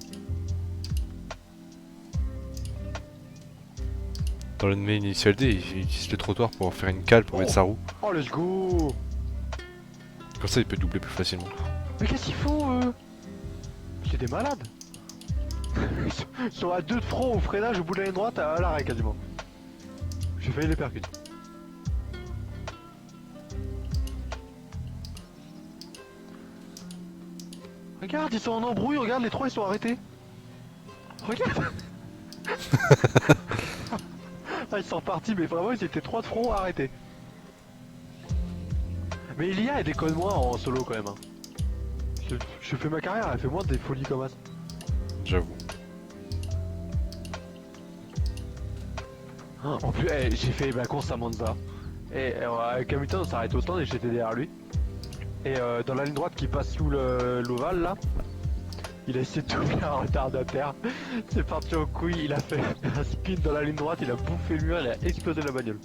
Dans le main initial D, il utilise le trottoir pour faire une cale pour mettre sa roue. Oh, let's go. Comme ça, il peut doubler plus facilement. Mais qu'est-ce qu'ils font, eux? C'est des malades. Ils sont à 2 de front au freinage, au bout de la ligne droite, à l'arrêt quasiment. J'ai failli les percuter. Regarde, ils sont en embrouille, regarde, les trois ils sont arrêtés. Regarde. Ah, ils sont repartis, mais vraiment ils étaient 3 de front arrêtés. Mais Elia elle déconne moins en solo quand même. Hein. Je fais ma carrière, elle fait moins des folies comme ça. J'avoue. En plus, j'ai fait ma course à Monza. Et avec Hamilton on s'arrête au stand et j'étais derrière lui. Et dans la ligne droite qui passe sous l'ovale là, il a essayé de tourner un retardataire. C'est parti en couille, il a fait un spin dans la ligne droite, il a bouffé le mur, il a explosé la bagnole.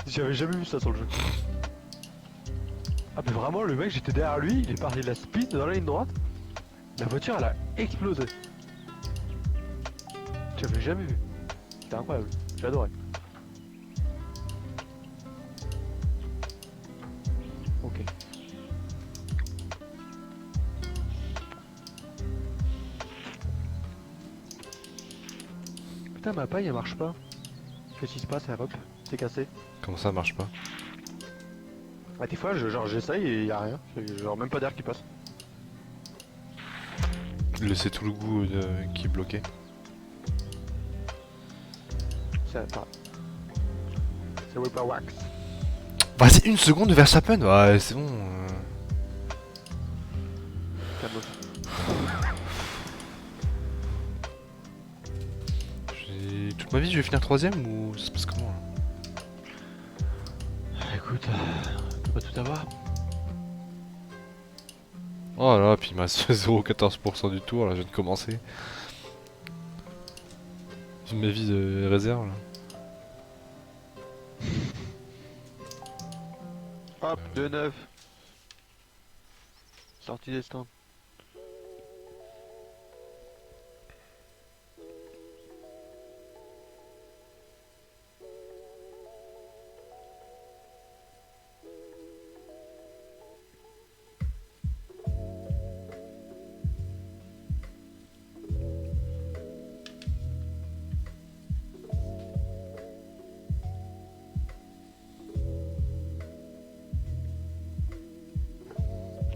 J'avais jamais vu ça sur le jeu. Ah mais vraiment le mec j'étais derrière lui, il est parti de la spin dans la ligne droite. La voiture elle a explosé. J'avais jamais vu. C'était incroyable, j'ai adoré. Ok. Putain ma paille elle marche pas. Qu'est-ce qui se passe hop? C'est cassé. Comment ça marche pas? Ah des fois genre j'essaye et y a rien. Genre même pas d'air qui passe. C'est tout le goût qui est bloqué. C'est Whipper Wax. Vas-y, une seconde de Verstappen. Ouais, c'est bon. Toute ma vie, je vais finir troisième ou ça se passe comment là? Écoute, on peut pas tout avoir. Oh là, puis il m'a 0,14% du tour, là, je viens de commencer. J'ai ma vie de réserve là. Hop, 2-9. Sortie des stands.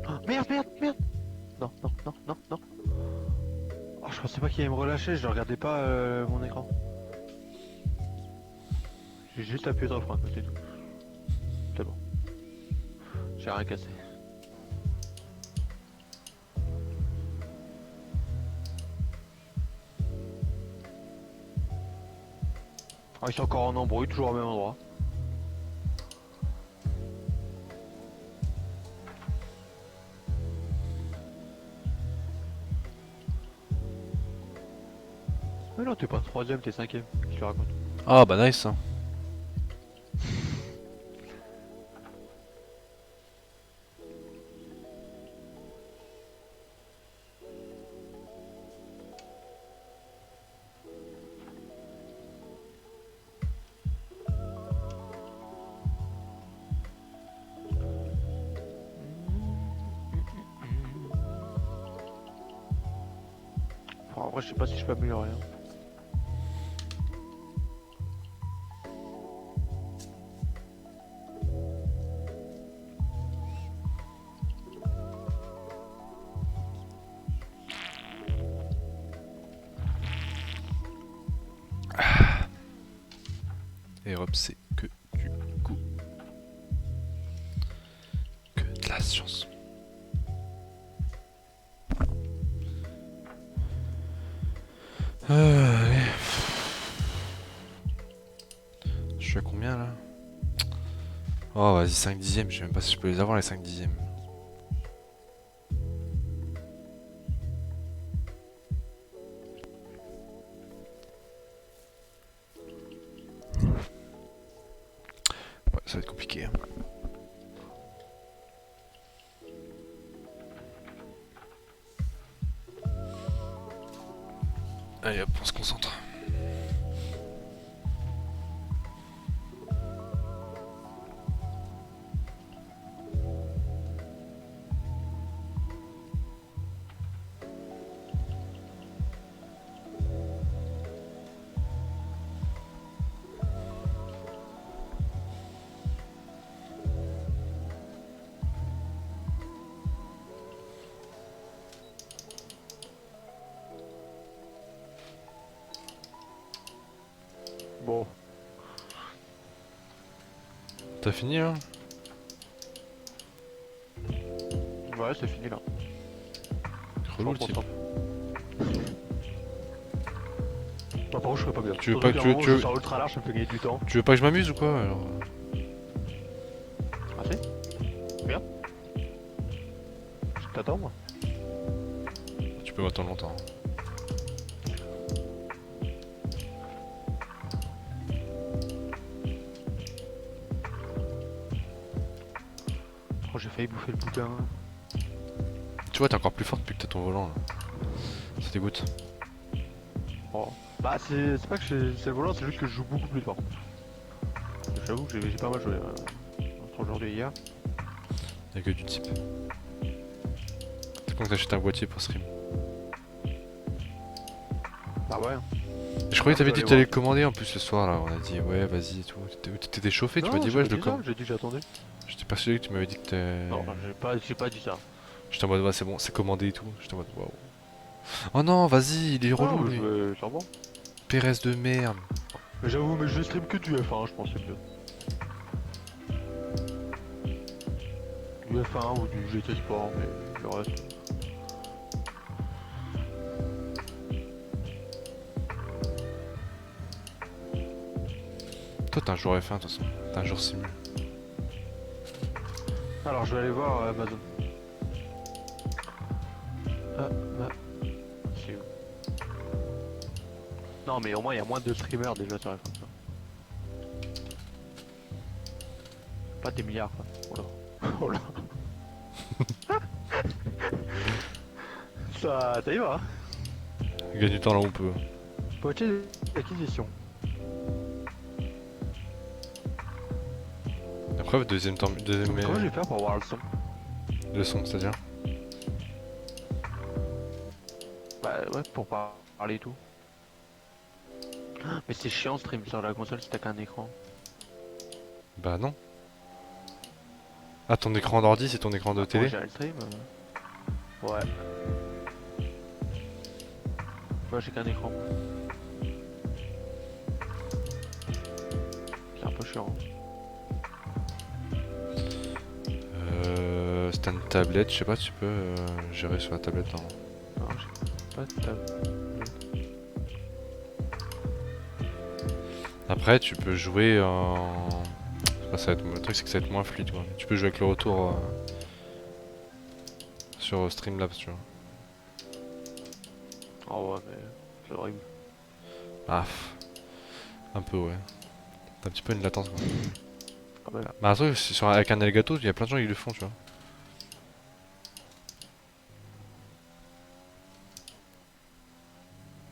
Oh, merde, merde, merde. Non, non, non, non, non. Oh, je pensais pas qu'il allait me relâcher, je regardais pas mon écran. J'ai juste appuyé sur le frein, c'est tout. C'est bon. J'ai rien cassé. Oh, ils sont encore en embrouille, toujours au même endroit. Mais non, t'es pas troisième, t'es cinquième. Qu'est-ce que tu racontes? Ah bah nice hein. Enfin, en vrai, je sais pas si je peux améliorer. Hein. Et hop, c'est que du coup. Que de la science. Allez. Je suis à combien là? Oh vas-y 5 dixièmes, je sais même pas si je peux les avoir les 5 dixièmes. ça va être compliqué. Hein. Allez hop, on se concentre. Bon, T'as fini hein? ouais, c'est fini là. Relou le type. Bah, par contre, je ferais pas bien. Tu veux Surtout pas qu'à que un moment, tu je veux- sors ultra large, ça me fait gagner du temps. Tu veux pas que je m'amuse ou quoi alors? Ah si? Bien. Je t'attends moi. Tu peux m'attendre longtemps. Oh, j'ai failli bouffer le bouquin. Tu vois, t'es encore plus fort depuis que t'as ton volant là. Ça dégoûte. Oh. Bah, c'est pas que c'est le volant, c'est juste que je joue beaucoup plus fort. J'avoue que j'ai pas mal joué entre aujourd'hui et hier. Y'a que du type. C'est quand que t'achètes un boîtier pour stream. Bah ouais. Et je croyais que t'avais dit que aller t'allais voir. le commander en plus ce soir là. On a dit ouais, vas-y et tout. T'étais chauffé, tu m'as dit ouais, je le commande. J'ai dit que j'attendais. J'étais persuadé que tu m'avais dit que t'es. Non, j'ai pas dit ça. J'étais en mode ouais, c'est bon, c'est commandé et tout. J'étais en mode waouh. Oh non, vas-y, il est relou Non, lui. je vais sûrement. Pérez de merde. Mais j'avoue, mais je stream que du F1, je pense que c'est mieux. Du F1 ou du GT Sport, mais le reste. Toi, t'es un jour F1 de toute façon. T'es un jour simul. Alors, je vais aller voir Amazon. Ah, bah. C'est où? Non, mais au moins, il y a moins de streamers déjà sur F1. Pas des milliards, quoi. Oh là. Oh là. Ça y va, hein. On gagne du temps là où on peut. Boîtier d'acquisition. Après, deuxième temps. Deuxième Comment je vais faire pour voir le son? le son, c'est-à-dire. Bah ouais, pour parler et tout. Mais c'est chiant stream sur la console si t'as qu'un écran. Bah non. Ah, ton écran d'ordi, c'est ton écran de télé? Moi j'ai le stream. Ouais. Moi j'ai qu'un écran. C'est un peu chiant. Si t'as une tablette, je sais pas, tu peux gérer sur la tablette. Hein. Non, j'ai pas de table. Après, tu peux jouer en. Ça va être... Le truc, c'est que ça va être moins fluide. Quoi. Tu peux jouer avec le retour sur Streamlabs, tu vois. Oh ouais, mais c'est horrible. Ah, un peu, ouais. T'as un petit peu une latence. Quoi. Quand même. Bah, un truc, avec un Elgato, il y a plein de gens qui le font, tu vois.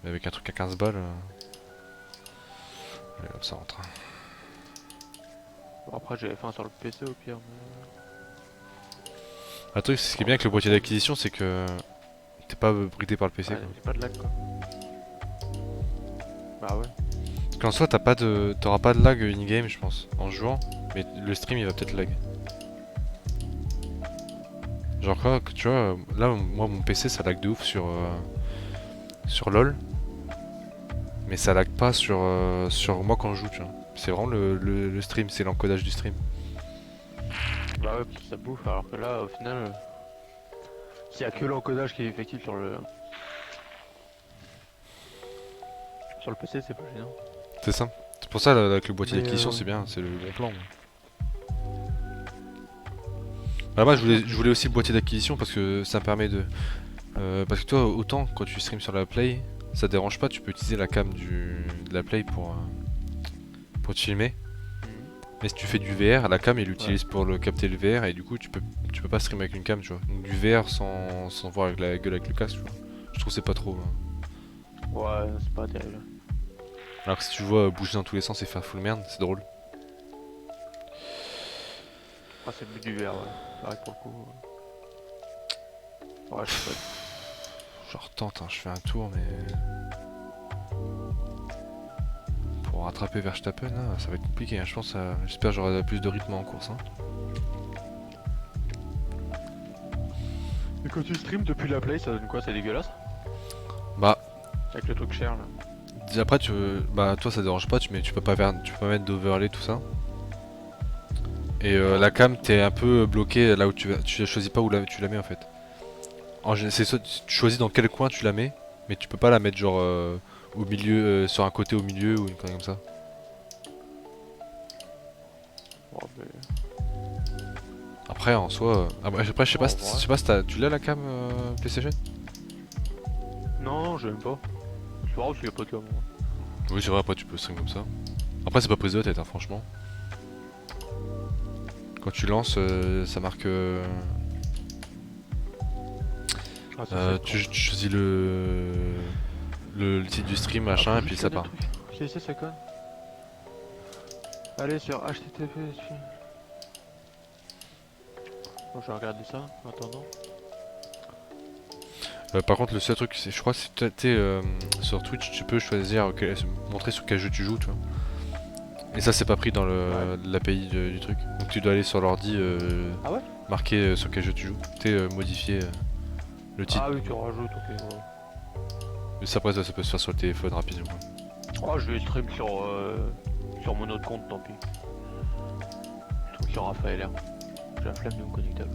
Mais avec un truc à 15 balles. Allez, hop, ça rentre. Bon, après j'ai F1 sur le PC au pire. Un truc, ce qui est bien avec le boîtier d'acquisition, c'est que t'es pas bridé par le PC. Ouais, Quoi. j'ai pas de lag quoi. Bah ouais. Parce qu'en soi, t'auras pas de lag in-game, je pense, en jouant, mais le stream il va peut-être lag. Genre quoi, tu vois, là, moi mon PC ça lag de ouf sur LoL, mais ça lag pas sur moi quand je joue, tu vois. C'est vraiment le stream, c'est l'encodage du stream. Bah ouais, parce que ça bouffe, alors que là, au final, s'il y a que l'encodage qui est effectif sur le PC, c'est pas gênant. C'est ça. C'est pour ça là, avec le boîtier Mais, d'acquisition, c'est bien, c'est le bon plan. Bah, moi, je voulais aussi le boîtier d'acquisition parce que ça me permet de. Parce que toi, autant quand tu streams sur la Play, ça te dérange pas, tu peux utiliser la cam de la Play pour te filmer. Mais si tu fais du VR, la cam il l'utilise pour le capter le VR et du coup tu peux pas streamer avec une cam, tu vois. Donc du VR sans voir avec la gueule avec le casque, tu vois. Je trouve que c'est pas trop. Ouais, c'est pas terrible. Alors que si tu vois bouger dans tous les sens et faire full merde, c'est drôle. Ah, c'est le but du verre, ouais. C'est vrai que pour le coup. Ouais, je sais pas. Je retente, hein, je fais un tour mais. Pour rattraper Verstappen, là, ça va être compliqué. Hein. Je pense, j'espère que j'aurai plus de rythme en course. Hein. Et quand tu stream depuis la play, ça donne quoi? C'est dégueulasse? Bah, Avec le truc cher là. après, bah, toi ça dérange pas, tu peux pas mettre d'overlay, tout ça. Et la cam, t'es un peu bloqué là où tu choisis pas où tu la mets en fait. C'est soit tu choisis dans quel coin tu la mets, mais tu peux pas la mettre genre au milieu, sur un côté au milieu ou une connerie comme ça. Oh, mais... Après, en soi, après, je sais pas, tu l'as la cam PlayStation? Non, j'aime pas. C'est marrant parce qu'il y a pas de cam. Oui, c'est vrai, après tu peux stream comme ça. Après, c'est pas prise de tête, hein, franchement. Quand tu lances, ça marque. Ah, ça, Tu choisis le titre du stream, machin, et puis ça part. C'est ça conne. Allez sur HTTP. Bon, je vais regarder ça en attendant. Par contre, le seul truc, je crois que si t'es sur Twitch, tu peux choisir, montrer sur quel jeu tu joues, tu vois. Et ça, c'est pas pris dans l'API du truc. Donc tu dois aller sur l'ordi, Ah ouais? marquer sur quel jeu tu joues. Modifier le titre. Ah oui, tu rajoutes, ok. Ouais. Mais ça, après, ça peut se faire sur le téléphone rapidement. Oh, je vais stream sur mon autre compte, tant pis. Je trouve sur Raphaël R. J'ai la flemme de me connecter à lui.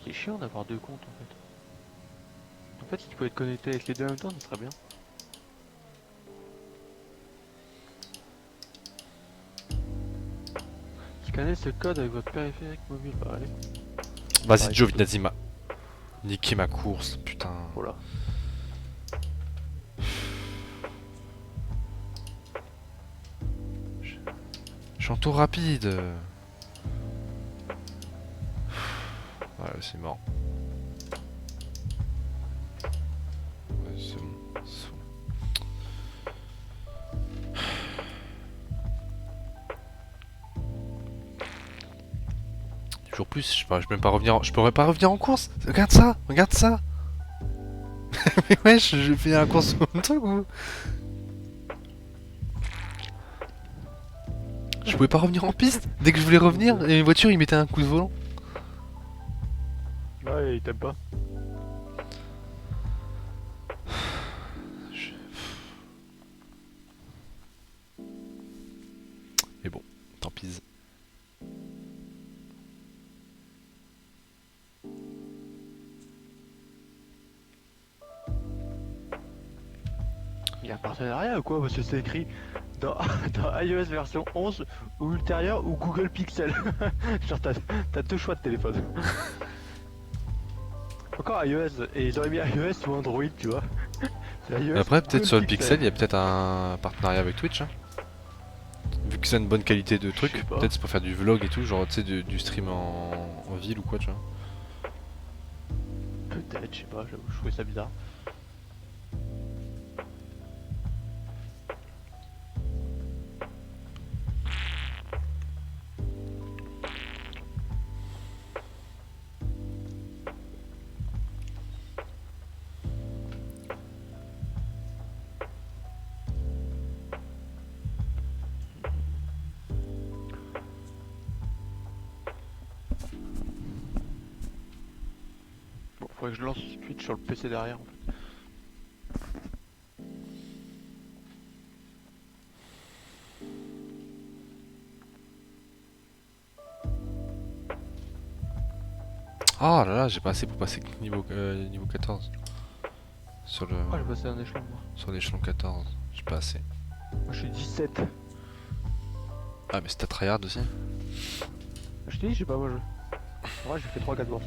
C'est chiant d'avoir deux comptes en fait. En fait, si tu pouvais être connecté avec les deux en même temps, ça serait bien. Scannez ce code avec votre périphérique mobile. Bah allez. Vas-y, Ouais, Joe Vinazzi m'a niqué ma course, putain. Voilà. Je suis en tour rapide. Ouais, c'est mort. Ouais, c'est bon. Toujours plus, je peux même pas revenir. Je pourrais pas revenir en course. Regarde ça, regarde ça. Mais wesh, je fais un course en même temps ou... Je pouvais pas revenir en piste. Dès que je voulais revenir, et une voiture il mettait un coup de volant. Ouais, il t'aime pas. Mais bon, tant pis. Il y a un partenariat ou quoi? Parce que c'est écrit dans, dans iOS version 11 ou ultérieure ou Google Pixel. Genre t'as deux choix de téléphone. Encore iOS, et ils auraient mis iOS ou Android, tu vois. iOS, Après, peut-être Google sur le Pixel, il y a peut-être un partenariat avec Twitch. Hein. Vu que c'est une bonne qualité de truc, Je sais pas. peut-être c'est pour faire du vlog et tout, genre tu sais du stream en ville ou quoi, tu vois. Peut-être, je sais pas, j'avoue, je trouvais ça bizarre. Bon, faudrait que je lance Twitch sur le PC derrière en fait. Ah là là, j'ai pas assez pour passer niveau 14. Sur le Oh, j'ai passé un échelon moi. sur l'échelon 14, j'ai pas assez. Moi je suis 17. Ah mais c'était tryhard aussi. Je t'ai dit, j'ai pas moi jeu. En vrai, j'ai fait 3-4 bourses.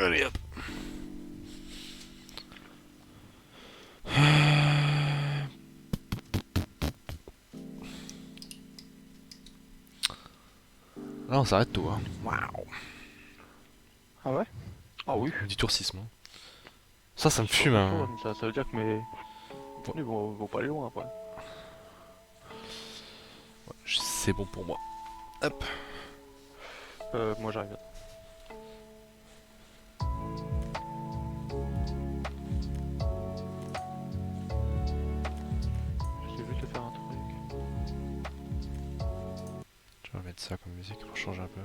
Allez hop. Là on s'arrête tôt hein. Waouh. Ah ouais? Ah oui. On dit tour 6 moi. Ça me fume hein. Ça veut dire que mes... Ils vont pas aller loin après. C'est bon pour moi. Hop. Moi j'arrive. J'essaie juste de faire un truc. Je vais mettre ça comme musique pour changer un peu.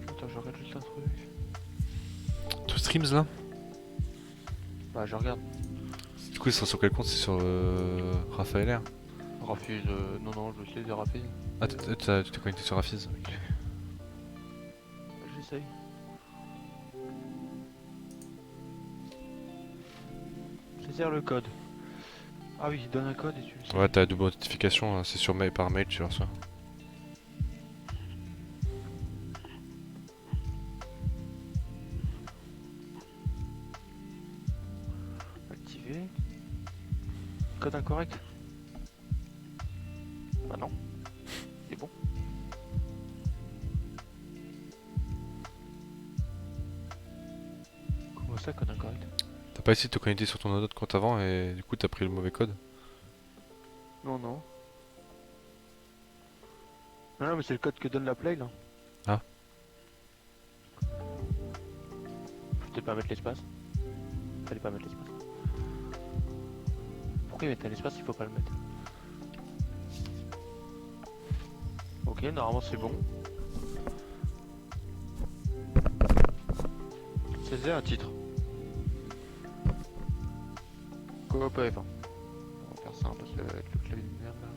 Attends, je regarde juste un truc. Tout streams là? Bah je regarde. Du coup, ils sont sur quel compte? C'est sur Raphaël R. Rafuse, non, je sais, des Rafuse. Ah, tu t'es connecté sur Rafiz? Ok. J'essaye. Saisir le code. Ah oui, il donne un code et tu le sais. Ouais, t'as la double notification, c'est sur mail, par mail, tu le reçois. Activé. Code incorrect. Bah non. C'est bon. Comment ça, code incorrect? T'as pas essayé de te connecter sur ton autre compte avant et du coup t'as pris le mauvais code? Non. Non, mais c'est le code que donne la play là. Ah. Faut peut-être pas mettre l'espace. Fallait pas mettre l'espace. Pourquoi il mettait l'espace, il faut pas le mettre? Ok, normalement c'est bon. C'est un titre. Coop F1. On va faire ça parce que avec le clavier de merde là.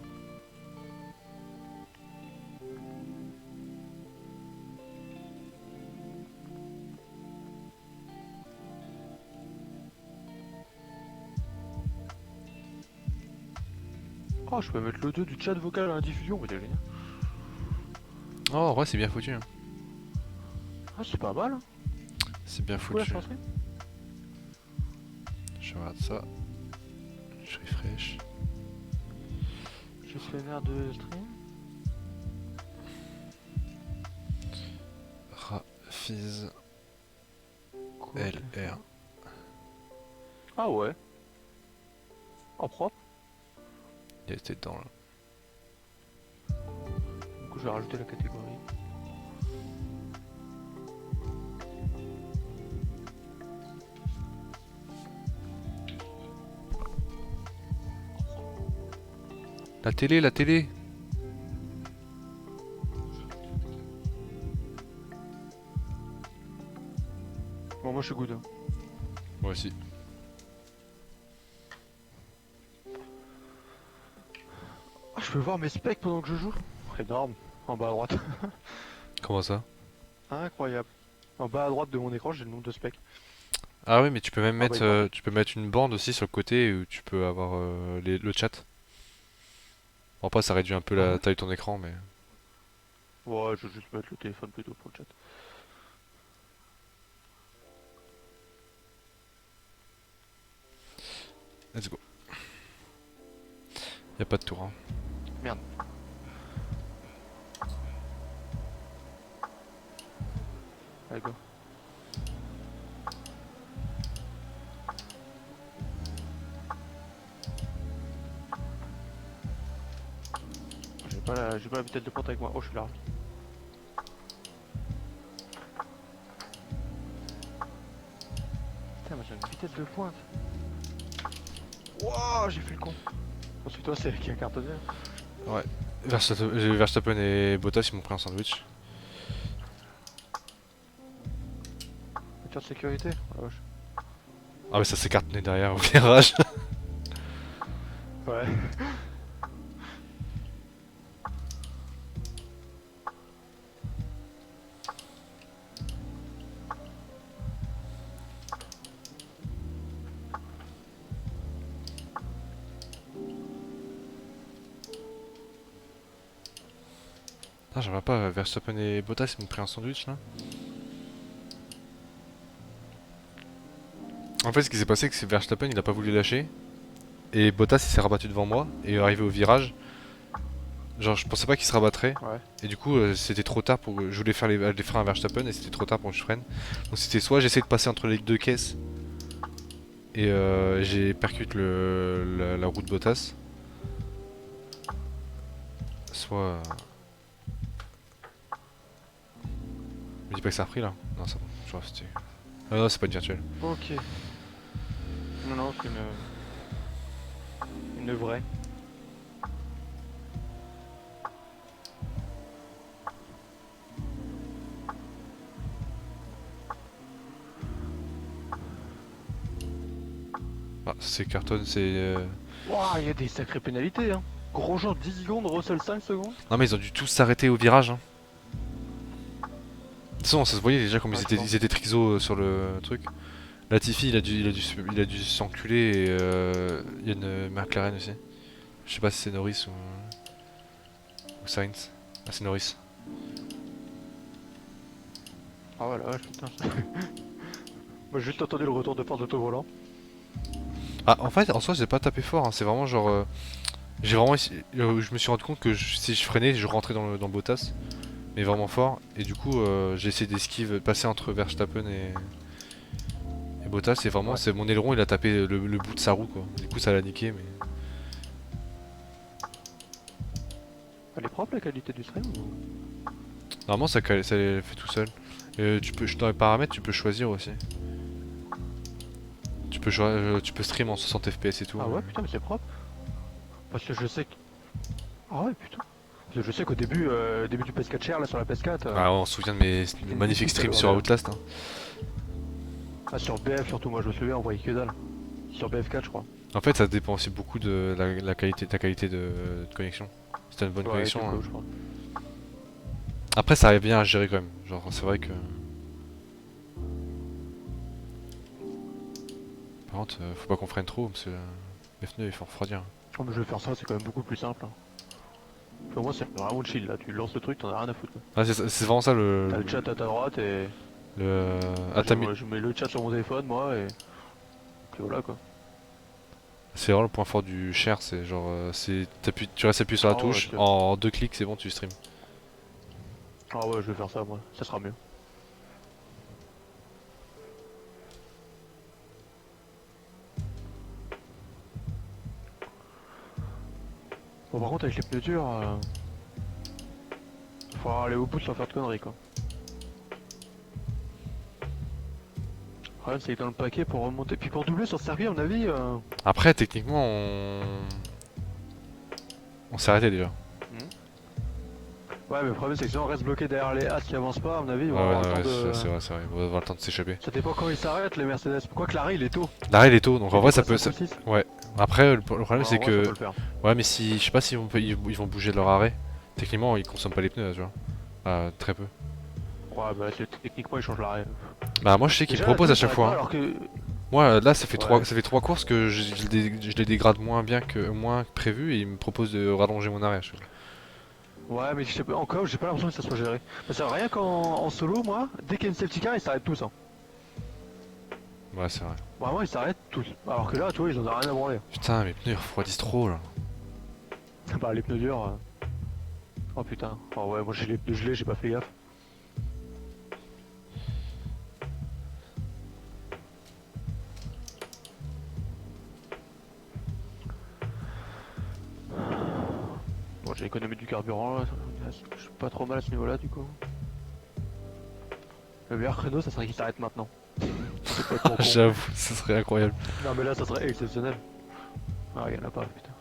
Oh, je peux mettre le 2 du chat vocal à la diffusion, mais c'est génial. Oh, en vrai, c'est bien foutu. Hein. Ah, c'est pas mal. Hein. C'est bien Pourquoi foutu. la chanson? Je regarde ça. Je refresh. Je fais vers de stream. Rafiz Quoi, LR. Ah ouais. Oh, propre. Il était dedans là. Du coup, je vais rajouter la catégorie. La télé, la télé. Bon, moi je suis good. Hein. Moi aussi. Ah, je peux voir mes specs pendant que je joue. Énorme. En bas à droite. Comment ça? Incroyable. En bas à droite de mon écran, j'ai le nombre de specs. Ah oui, mais tu peux même Ah mettre, bah, tu peux mettre une bande aussi sur le côté où tu peux avoir le chat. Bon, après, ça réduit un peu Ah la ouais taille de ton écran, mais. Ouais, je vais juste mettre le téléphone plutôt pour le chat. Let's go. Y a pas de tour. Hein. Merde. Allez, go. J'ai pas la vitesse de pointe avec moi. Oh, je suis large. Putain, mais j'ai une vitesse de pointe. Wouah, j'ai fait le con. Ensuite, toi, c'est qui a cartonné. Ouais. Verstappen et Bottas ils m'ont pris un sandwich. Voiture de sécurité. Oh, la vache. Ah, mais ça s'est cartonné derrière au virage. Ouais. Ah, j'aimerais pas Verstappen et Bottas, ils m'ont pris un sandwich là. En fait, ce qui s'est passé, c'est que Verstappen il a pas voulu lâcher. Et Bottas il s'est rabattu devant moi. Et arrivé au virage, genre je pensais pas qu'il se rabattrait. Ouais. Et du coup, c'était trop tard pour que je voulais faire les freins à Verstappen et c'était trop tard pour que je freine. Donc c'était soit j'essaie de passer entre les deux caisses et j'ai percute la roue de Bottas. Soit. Me dis pas que ça a repris là. Non, c'est bon. Je vois, c'était. Ah non, c'est pas une virtuelle. Ok. Non, non, c'est une vraie. Ah, c'est carton, c'est. Ouah, il y a des sacrées pénalités, hein. Grosjean 10 secondes, Russell 5 secondes. Non, mais ils ont dû tous s'arrêter au virage. Hein. De toute façon, ça se voyait déjà comme Ouais, ils étaient triso sur le truc. Latifi, il a dû s'enculer et il y a une McLaren aussi. Je sais pas si c'est Norris ou Sainz. Ah, c'est Norris. Ah voilà, putain. Moi j'ai juste entendu le retour de force de ton volant. Ah, en fait, en soi, j'ai pas tapé fort. Hein. C'est vraiment genre. J'ai vraiment. Je me suis rendu compte que si je freinais, je rentrais dans Bottas. Mais vraiment fort. Et du coup, j'ai essayé d'esquive, passer entre Verstappen et Bottas. Et vraiment, Ouais. c'est mon aileron, il a tapé le bout de sa roue quoi. Du coup, ça l'a niqué. Mais Elle est propre la qualité du stream ou... normalement, ça fait tout seul. Dans les paramètres, tu peux choisir aussi. Tu peux stream en 60 FPS et tout. Ah ouais, putain, mais c'est propre. Parce que je sais que... Ah ouais, putain. Parce que je sais qu'au début, début du PS4 Share, là, sur la PS4... Ah, on se souvient de mes magnifiques une streams petite, sur ouais. Outlast. Hein. Ah, sur BF surtout, moi je me souviens, on voyait que dalle. Sur BF4, je crois. En fait, ça dépend aussi beaucoup de la qualité, ta qualité de connexion. Si t'as une bonne Ouais, connexion. quelques, Hein. je crois. Après, ça arrive bien à gérer quand même. Genre, c'est vrai que. Par contre, faut pas qu'on freine trop parce que les pneus ils font refroidir. Oh, mais je vais faire ça, c'est quand même beaucoup plus simple. Hein. Pour moi, c'est vraiment chill là. Tu lances le truc, t'en as rien à foutre. Quoi. Ah, c'est vraiment ça T'as le chat à ta droite et. Ah, t'as mis. Je mets le chat sur mon téléphone, moi, et. Puis voilà quoi. C'est vraiment le point fort du share, c'est genre. Tu restes appuyé sur la Ah ouais, touche, ok. en deux clics c'est bon, tu stream. Ah ouais, je vais faire ça, moi. Ça sera mieux. Bon, par contre, avec les pneus durs, faut aller au bout sans faire de conneries quoi. Le problème, c'est que dans le paquet pour remonter. Puis pour doubler sur le circuit, à mon avis. Après, techniquement, on s'est arrêté déjà. Ouais, mais le problème, c'est que si on reste bloqué derrière les As qui avancent pas, à mon avis, ils Ouais, vont avoir ouais, le temps de. c'est vrai, on va avoir le temps de s'échapper. Ça dépend quand ils s'arrêtent, les Mercedes. Pourquoi que l'arrêt il est tôt? L'arrêt il est tôt, donc en vrai ça peut. 5 ou 6. Ouais. Après, le problème c'est En vrai, ça que. peut le faire. Ouais, mais si. Je sais pas si ils vont bouger de leur arrêt. Techniquement, ils consomment pas les pneus, tu vois. Très peu. Ouais, bah techniquement, ils changent l'arrêt. Bah, moi je sais qu'ils me Déjà, la proposent à pneu chaque s'arrête fois. pas, Hein. alors que. Moi là, ça fait Ouais. ça fait 3 courses que je les dégrade moins bien que moins que prévu et ils me proposent de rallonger mon arrêt. À chaque fois. Ouais, mais je sais pas, encore, j'ai pas l'impression que ça soit géré. Parce que rien qu'en solo, moi, dès qu'il y a une safety car, ils s'arrêtent tous. Hein. Ouais, c'est vrai. Vraiment, ils s'arrêtent tous. Alors que là, tu vois, ils en ont rien à branler. Putain, mes pneus ils refroidissent trop là. Bah, les pneus durs. Oh putain. Oh ouais, moi j'ai les pneus gelés, j'ai pas fait gaffe. Bon, j'ai économisé du carburant là. Je suis pas trop mal à ce niveau-là, du coup. Le meilleur créneau, ça serait qu'il s'arrête maintenant. C'est pas trop con. J'avoue, ça serait incroyable. Non, mais là, ça serait exceptionnel. Ah, y'en a pas, putain.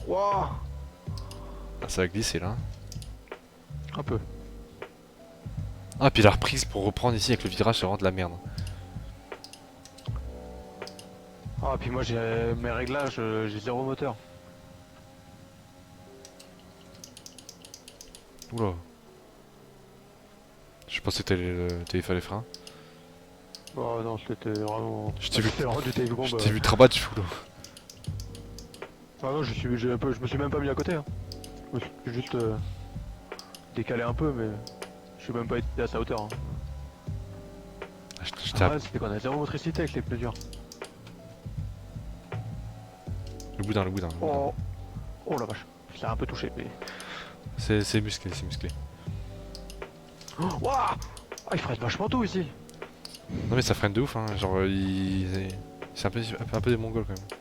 Wouah. Ah, ça va glisser là. Un peu. Ah, puis la reprise pour reprendre ici avec le virage, c'est vraiment de la merde. Ah, puis moi j'ai mes réglages, j'ai zéro moteur. Oula. Je pensais que t'allais faire les freins. Oh non, c'était vraiment. Je t'ai vu, C'était vraiment du take bomb. je t'ai vu te rabattre, je fous là. Ah non, je me suis même pas mis à côté. Hein. Je me suis juste décalé un peu, mais je suis même pas été à sa hauteur. Hein. Ah, Ah ouais, c'était qu'on a zéro motricité avec les pneus durs. Le boudin, le boudin. Le boudin. Oh, oh la vache, je l'ai un peu touché, mais. C'est musclé, c'est musclé. Oh, Wouah ah, il freine vachement tôt ici. Non mais ça freine de ouf, hein. Genre, c'est un peu des mongols quand même.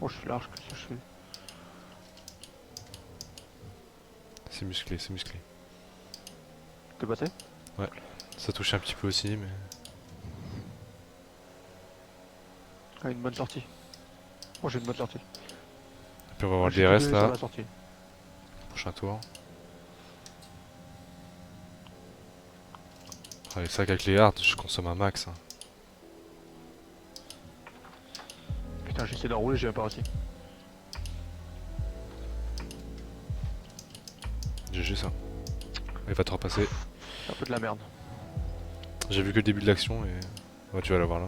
Oh, je suis large, qu'est-ce que je fais? C'est musclé, c'est musclé. T'es passé? Ça touche un petit peu aussi, mais. Ah, une bonne sortie. Oh, j'ai une bonne sortie. Puis on va voir le J'ai DRS tout donné là. sur la sortie. Prochain tour. Ah, et ça qu'avec les hards, je consomme un max. Hein. Putain, j'ai essayé d'enrouler, j'ai même pas réussi. GG ça. Il va te repasser. C'est un peu de la merde. J'ai vu que le début de l'action et. Ouais, tu vas l'avoir là.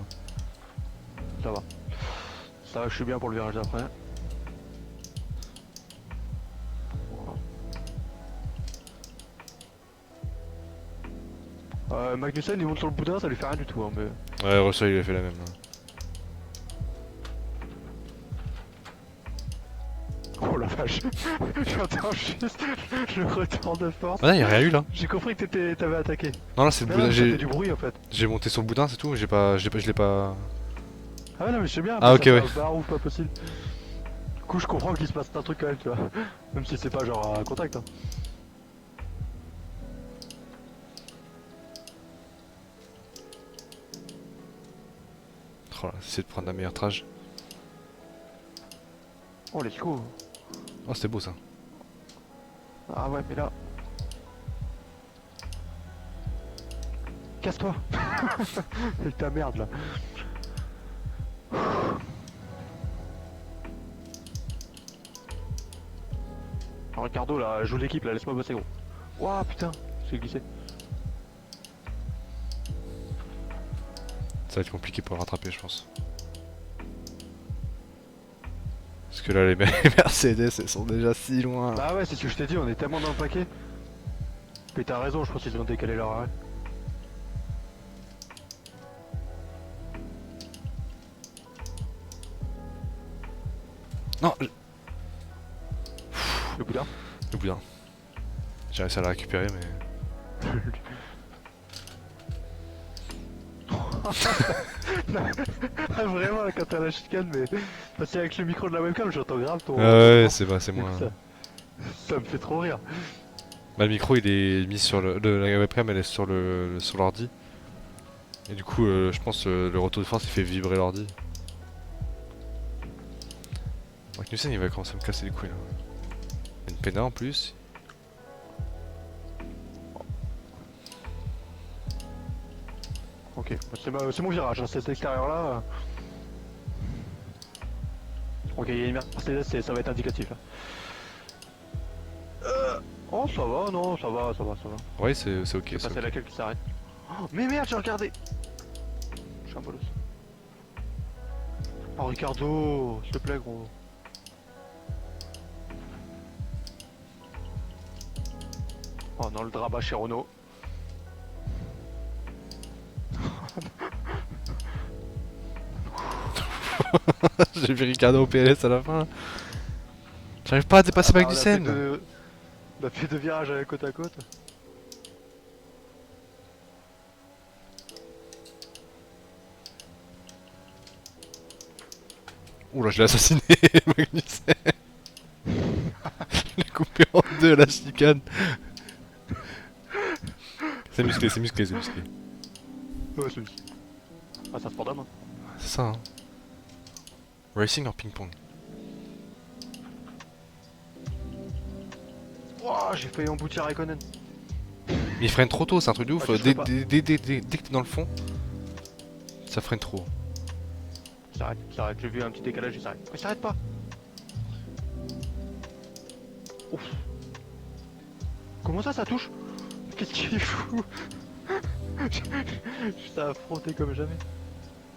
Ça va. Ça va, je suis bien pour le virage d'après. Magnussen il monte sur le boudin, ça lui fait rien du tout. Hein, mais... Ouais, Russell il a fait la même. Hein. Oh la vache. J'entends juste le retour de force. Ah non, y'a rien eu là. J'ai compris que t'avais attaqué. Non, là c'est le Mais boudin. non, c'était du bruit en fait. J'ai monté sur le boudin, c'est tout. Je l'ai pas. Ah ouais, non, mais je sais bien. Ah, mais ok, ça ouais. fait un bar ou pas possible. Du coup, je comprends qu'il se passe un truc quand même, tu vois. Même si c'est pas genre un contact. Hein. Oh là, c'est de prendre la meilleure trage. Oh, let's go. Oh, c'était beau ça. Ah ouais, mais là. Casse-toi. Avec ta merde là. Oh, Ricardo là, joue l'équipe là, laisse-moi bosser gros. Ouah putain, j'ai glissé. Ça va être compliqué pour le rattraper, je pense. Parce que là, les Mercedes, elles sont déjà si loin. Bah ouais, c'est ce que je t'ai dit, on est tellement dans le paquet. Mais t'as raison, je pense qu'ils ont décalé leur arrêt. Non, Le boudin. le boudin. J'ai réussi à la récupérer, mais. Ah, vraiment, quand t'as la chicane, mais parce qu'avec le micro de la webcam, j'entends grave ton. Ah ouais, c'est pas, c'est moi. Ça me fait trop rire. Bah, le micro il est mis sur la webcam, elle est sur sur l'ordi. Et du coup, je pense le retour de force il fait vibrer l'ordi. Magnussen il va commencer à me casser les couilles là. Il y a une péna en plus. Ok, c'est mon virage, hein, cet extérieur là. Ok, il y a une Mercedes, ça va être indicatif là. Oh, ça va, non, ça va, ça va, ça va. Ouais, c'est ok. C'est c'est passé ok. laquelle qui s'arrête. Oh, mais merde, j'ai regardé. Je suis un bolos. Oh, Ricardo, s'il te plaît, gros. Oh non, le drama chez Renault. J'ai vu Ricardo au PLS à la fin. J'arrive pas à dépasser Ah, Magnussen. On a fait deux virages côte à côte. Oula, je l'ai assassiné, Magnussen. Je l'ai coupé en deux à la chicane. C'est musclé, c'est musclé, c'est musclé. Ouais, c'est Ah, c'est un sport d'homme. Hein. C'est ça, hein. Racing en ping-pong. Wouah, j'ai failli emboutir Raikkonen. Mais il freine trop tôt, c'est un truc de ouf. Ah, je Dès sais pas. dès que t'es dans le fond, ça freine trop. Ça arrête, j'ai vu un petit décalage, il s'arrête. Mais s'arrête pas. Ouf. Comment ça touche? Qu'est-ce qu'il fout? Je t'ai affronté comme jamais.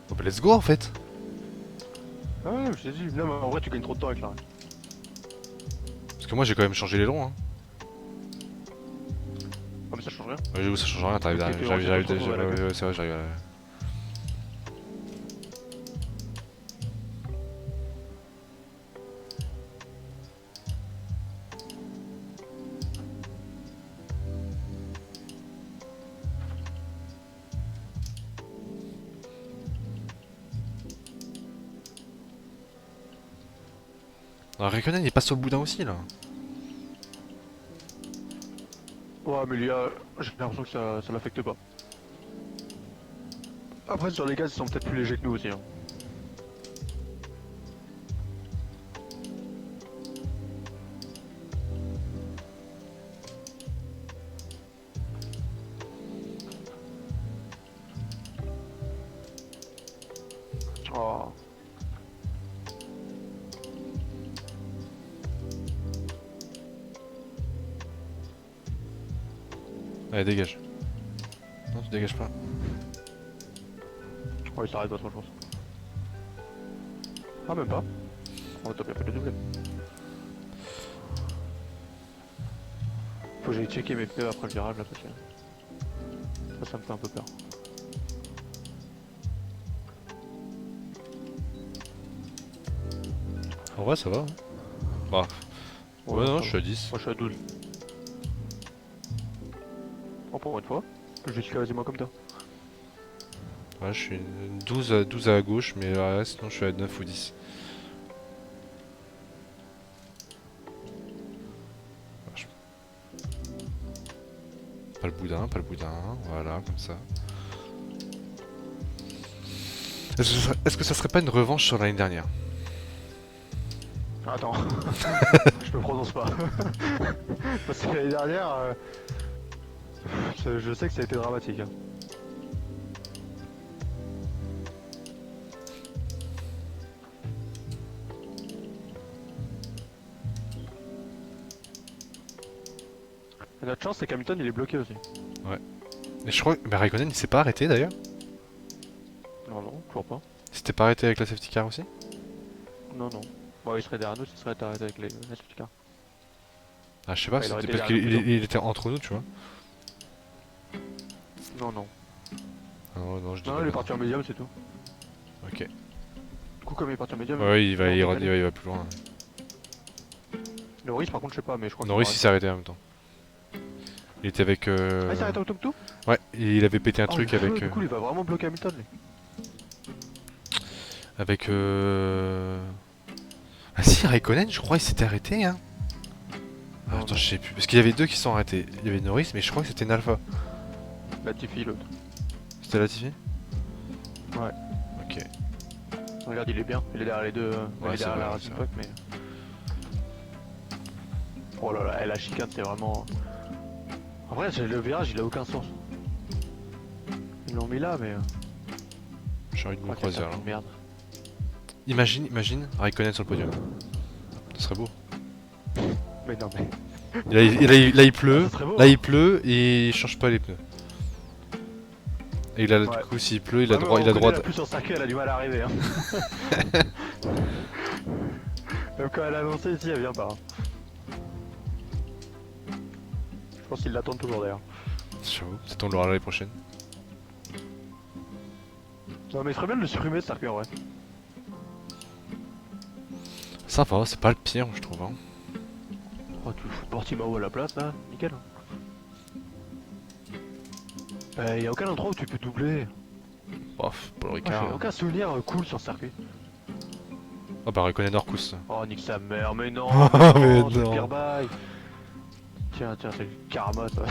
Bon bah let's go en fait. Ah ouais, je t'ai dit. Non mais en vrai tu gagnes trop de temps avec la règle. Parce que moi j'ai quand même changé l'aileron, hein. Ah mais ça change rien. Ça change rien, t'arrives Ok, à... ok, on j'arrive se retrouve à la ouais, queue. ouais, c'est vrai, j'arrive à... Alors Raikkonen il passe au boudin aussi là. Ouais mais lui, j'ai l'impression que ça l'affecte pas. Après sur les gaz ils sont peut-être plus légers que nous aussi. Hein. Oh. Allez dégage. Non tu dégages pas. Ouais il s'arrête pas trop je pense. Ah même pas. Oh t'as bien fait le doublé. Faut que j'aille checker mes pneus après le virage là parce que ça me fait un peu peur. En vrai ça va. Hein. Bah. Ouais non ça je va. suis à 10. Moi je suis à 12. Oh pour une fois, je suis quasiment comme toi. Ouais je suis 12 à la gauche mais sinon je suis à 9 ou 10. Pas le boudin, voilà, comme ça. Est-ce que ça serait pas une revanche sur l'année dernière? Attends, je me prononce pas. Parce que l'année dernière, je sais que ça a été dramatique. Hein. Et notre chance, c'est qu'Hamilton il est bloqué aussi. Et je crois que Raikkonen il s'est pas arrêté d'ailleurs. Non, non, toujours pas. Il s'était pas arrêté avec la safety car aussi. Non, non. Bon, il serait derrière nous s'il serait arrêté avec les safety cars. Ah je sais pas, Ouais, il aurait c'était été parce derrière nous, qu'il était entre nous tu vois. Non, non. Ah non, je dis Non, pas il est bien. parti en médium, c'est tout. Ok. Du coup, comme il est parti en médium, Ouais il va, non, il, on va, peut il aller. va plus loin. Norris, par contre, je sais pas, mais je crois Norris il qu'il s'est arrêté en même temps. Il était avec... Ah, il s'est arrêté au top tout. Ouais, il avait pété un Oh, truc le feu, avec... Du coup, il va vraiment bloquer Hamilton, lui. Avec... Ah si, Raikkonen, je crois il s'était arrêté hein. Ah, Non, attends, non. je sais plus. Parce qu'il y avait deux qui sont arrêtés. Il y avait Norris, mais je crois que c'était une Alpha. Latifi, l'autre. C'était Latifi? Ouais. Ok. Regarde, il est bien. Il est derrière les deux. Il est c'est derrière vrai, la c'est Racing vrai. Puck, mais. Oh là là, la chicane, c'est vraiment. En vrai, le virage, il a aucun sens. Ils l'ont mis là, mais. J'ai envie de me crois qu'il y a croiser un là. peu de merde. Imagine Raikkonen sur le podium. Ce serait beau. Mais non, mais. Là il pleut. Ça serait beau. Là il pleut et il change pas les pneus. Et là, du Ouais. coup, s'il pleut, il a Ouais, mais droit. on Il a connaît droit. la pluie sur le circuit, elle a du mal à arriver. Hein. Même quand elle a annoncé ici, elle vient pas. Hein. Je pense qu'ils l'attendent toujours d'ailleurs. J'avoue, peut-être on l'aura l'année prochaine. Non, mais il ferait bien de le supprimer ce circuit en vrai. Ça va, c'est pas le pire, je trouve. Hein. Oh, tu fous Portimao à la place là, nickel. Y a aucun endroit où tu peux doubler. Bof, Paul Moi, Ricard. j'ai aucun souvenir cool sur ce circuit. Ah bah, Raikkonen hors course. Oh, nique sa mère, mais non, Mais c'est le non. pire bail. Tiens, c'est le karma ça.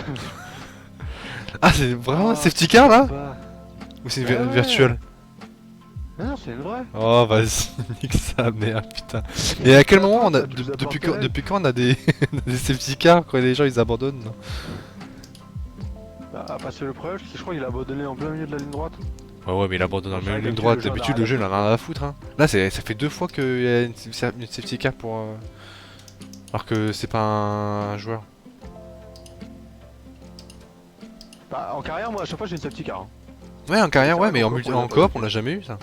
Ah, c'est vraiment un Ah, safety car là? Bah, Ou c'est Ouais, ouais. virtuel? c'est une vraie. Oh, vas-y, nique sa mère, putain. Et à quel moment on a. Tu nous as Depuis porté l'œil. depuis quand on a des, des safety cars quand les gens ils abandonnent là? Bah, parce que le problème, c'est que je crois qu'il a abandonné en plein milieu de la ligne droite. Ouais, ouais, mais il abandonne dans C'est la vrai même ligne que droite. le jeu, on a D'habitude, rien le à jeu, il en foutre. a rien à foutre. Hein. Là, ça fait 2 fois qu'il y a une safety car pour. Alors que c'est pas un joueur. Bah, en carrière, moi, à chaque fois, j'ai une safety car. Hein. Ouais, en carrière, C'est ouais, vrai mais qu'en coop, on en l'a pas coop, eu. on l'a jamais eu ça.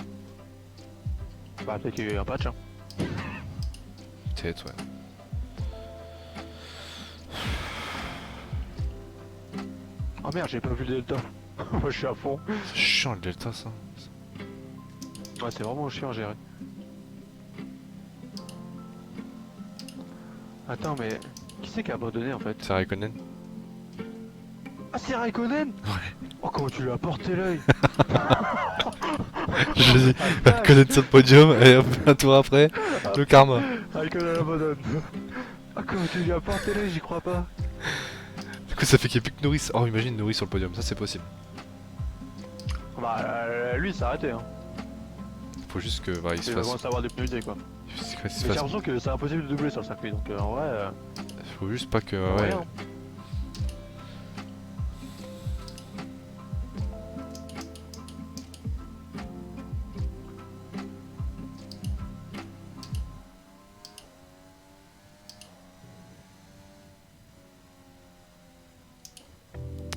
Bah, peut-être qu'il y a eu un patch. Hein. Peut-être, ouais. Oh merde, j'ai pas vu le delta. Moi, je suis à fond. C'est chiant le delta ça. Ouais, c'est vraiment chiant à gérer. Attends, mais qui c'est qui a abandonné en fait? C'est Raikkonen. Ah, c'est Raikkonen? Ouais. Oh, comment tu lui as porté l'œil? Je dis, Ah, Raikkonen sur le podium, et hop, un tour après, le karma. Raikkonen abandonne. Ah, comment tu lui as porté l'œil? J'y crois pas. Du coup, ça fait qu'il n'y a plus que Norris. Oh, imagine Norris sur le podium, ça c'est possible. Bah, lui, il s'est arrêté. Hein. Faut juste que bah, il se Il fasse. commence à avoir des pneus usés quoi. Il se Mais j'ai l'impression que c'est impossible de doubler sur le circuit donc en vrai. Faut juste pas que. Ouais. Ouais. Rien.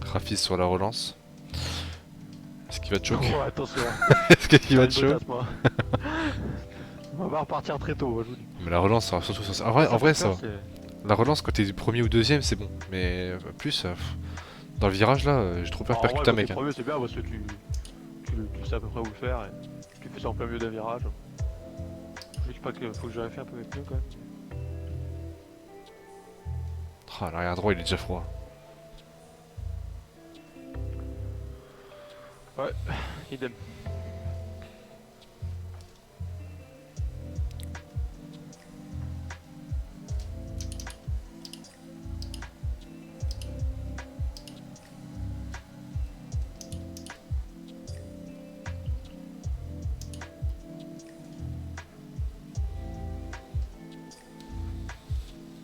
Rafis sur la relance. Est-ce qu'il va te choke? Oh, attention. Est-ce qu'il va te J'ai choke? une botasse, moi. On va repartir très tôt, je vous dis. Mais la relance, ça va surtout sur ça. En vrai, ça va. c'est- La relance, quand t'es premier ou deuxième, c'est bon. Mais plus, dans le virage là, j'ai trop peur de Alors, en vrai, percuter un quand mec. t'es Hein. premier, c'est bien parce que tu sais à peu près où le faire et tu fais ça en plein milieu d'un virage. Je dis pas que faut que je vérifie un peu mes pneus quand même. Ah, l'arrière droit, il est déjà froid. Idem.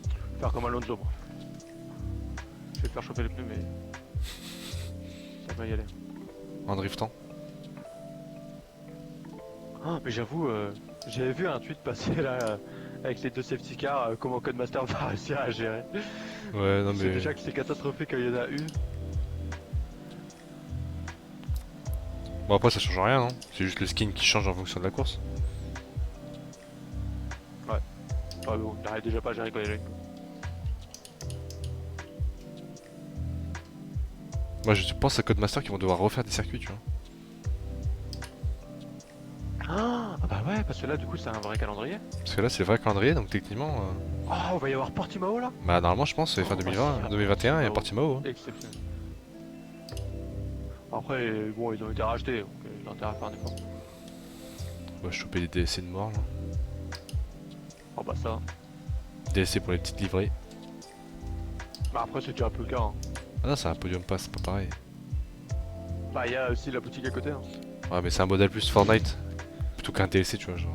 Je vais faire comme Alonso moi. Je vais te faire choper les pneus mais ça va y aller. En driftant. Ah, mais j'avoue, j'avais vu un tweet passer là avec les deux safety cars, comment Codemaster va réussir à gérer. Ouais, non C'est mais. déjà que c'est catastrophique quand il y en a une. Bon, après, ça change rien, non? C'est juste le skin qui change en fonction de la course. Ah bon, t'arrives déjà pas à gérer quand il y a une. Moi, je pense à Codemaster qui vont devoir refaire des circuits, tu vois. Ah bah ouais, parce que là du coup c'est un vrai calendrier. Parce que là, c'est le vrai calendrier, donc techniquement. Oh, on va y avoir Portimao là. Bah, normalement, je pense, c'est fin Oh, 2020, bah, si, 2021, il y a Portimao. Portimao. Hein. Exceptionnel. Après, bon, ils ont été rachetés, donc ils ont intérêt à faire un effort. On va choper les DLC de mort, là. Oh bah ça. DLC pour les petites livrées. Bah après c'est déjà un peu le cas. Hein. Ah non, c'est un podium pass, c'est pas pareil. Bah il y a aussi la boutique à côté. Hein. Ouais, mais c'est un modèle plus Fortnite. Plutôt qu'un DLC, tu vois, genre.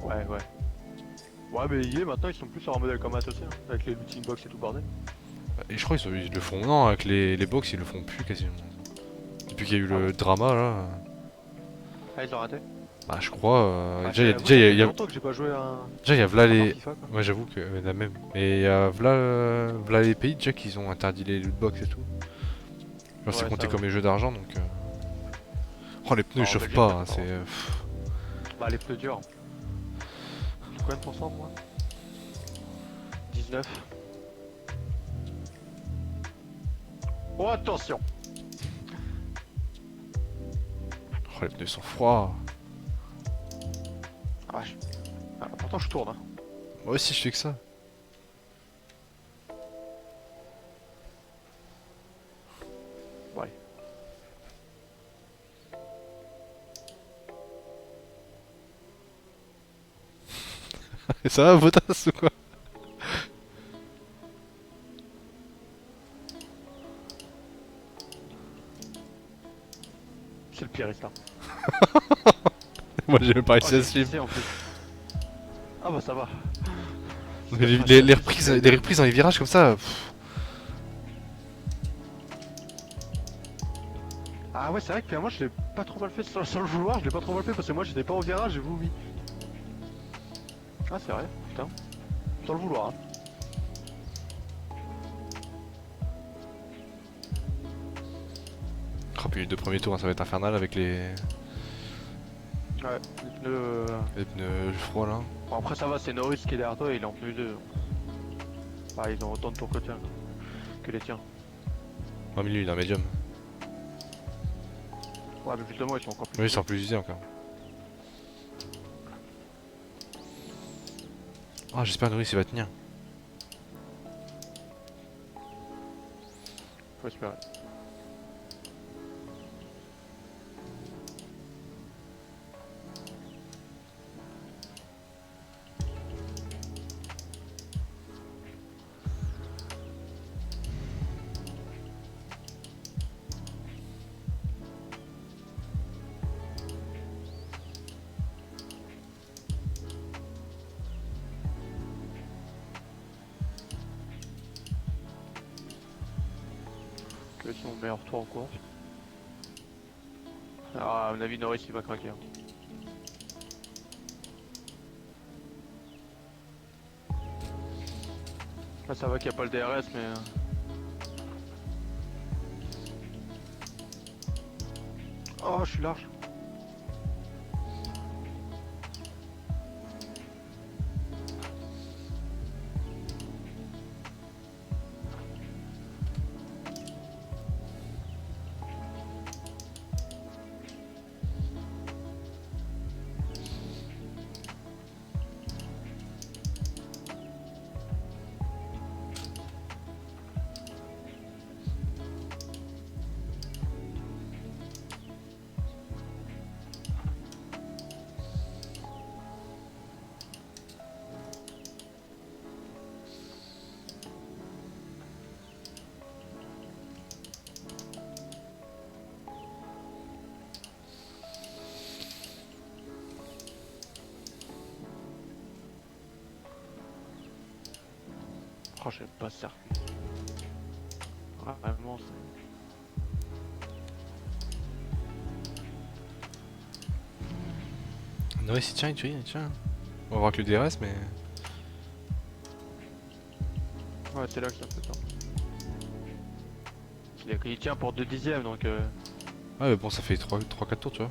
Ouais, ouais. Ouais, mais EA maintenant ils sont plus sur un modèle comme associé, hein, avec les looting box et tout bordel. Et je crois qu'ils le font. Non, avec les box, ils le font plus quasiment. Depuis qu'il y a eu Ah le bon drama, là. Ah, ils l'ont raté. Bah, je crois. Bah, Déjà, ça fait il y a longtemps que j'ai pas joué à un. déjà, il y a v'là les. FIFA, quoi. Ouais, j'avoue que la même. Et il y a v'là les pays déjà qu'ils ont interdit les lootbox et tout. Genre, c'est Ouais, compté ça, comme ouais. les jeux d'argent donc. Oh, les pneus Ah, ils en chauffent Belgique, pas, ouais, hein, c'est c'est. Bah les pneus durs. Combien de pourcents moi 19. Oh attention. Oh, les pneus sont froids. Ah vache. Ah, pourtant je tourne. Hein. Moi aussi, je fais que ça. Ouais. Et ça va, Botas ou quoi? C'est le pire là. Moi j'ai même pas Oh, réussi à j'ai suivre. glissé, en plus. Ah bah ça va. Mais les reprises dans les virages comme ça. Ah ouais, c'est vrai que finalement je l'ai pas trop mal fait sans le vouloir, je l'ai pas trop mal fait parce que moi j'étais pas au virage et vous oui. Ah c'est vrai, putain. Sans le vouloir. Hein. Oh, puis les deux premiers tours, hein, ça va être infernal avec Ouais, les pneus. les pneus froids là. Bon, après ça va, c'est Norris qui est derrière toi et il est en pneu 2. Ah, ils ont autant de tours que, que les tiens. Oh, mais lui il est un médium. Ouais, mais justement, ils sont encore plus. Oui, ils sont plus usés encore. Ah, j'espère que Norris il va tenir. Faut espérer. Que c'est mon meilleur tour en course. Ah, à mon avis, Norris il va craquer. Hein. Là, ça va qu'il n'y a pas le DRS, mais. Oh, je suis large. Oh, j'aime pas ce circuit. Vraiment, c'est. Norris il tient, il tient. On va voir que le DRS, mais. Ouais, c'est là que ça me fait peur. Il tient pour 2 dixièmes donc. Ouais, mais bon, ça fait 3-4 tours, tu vois.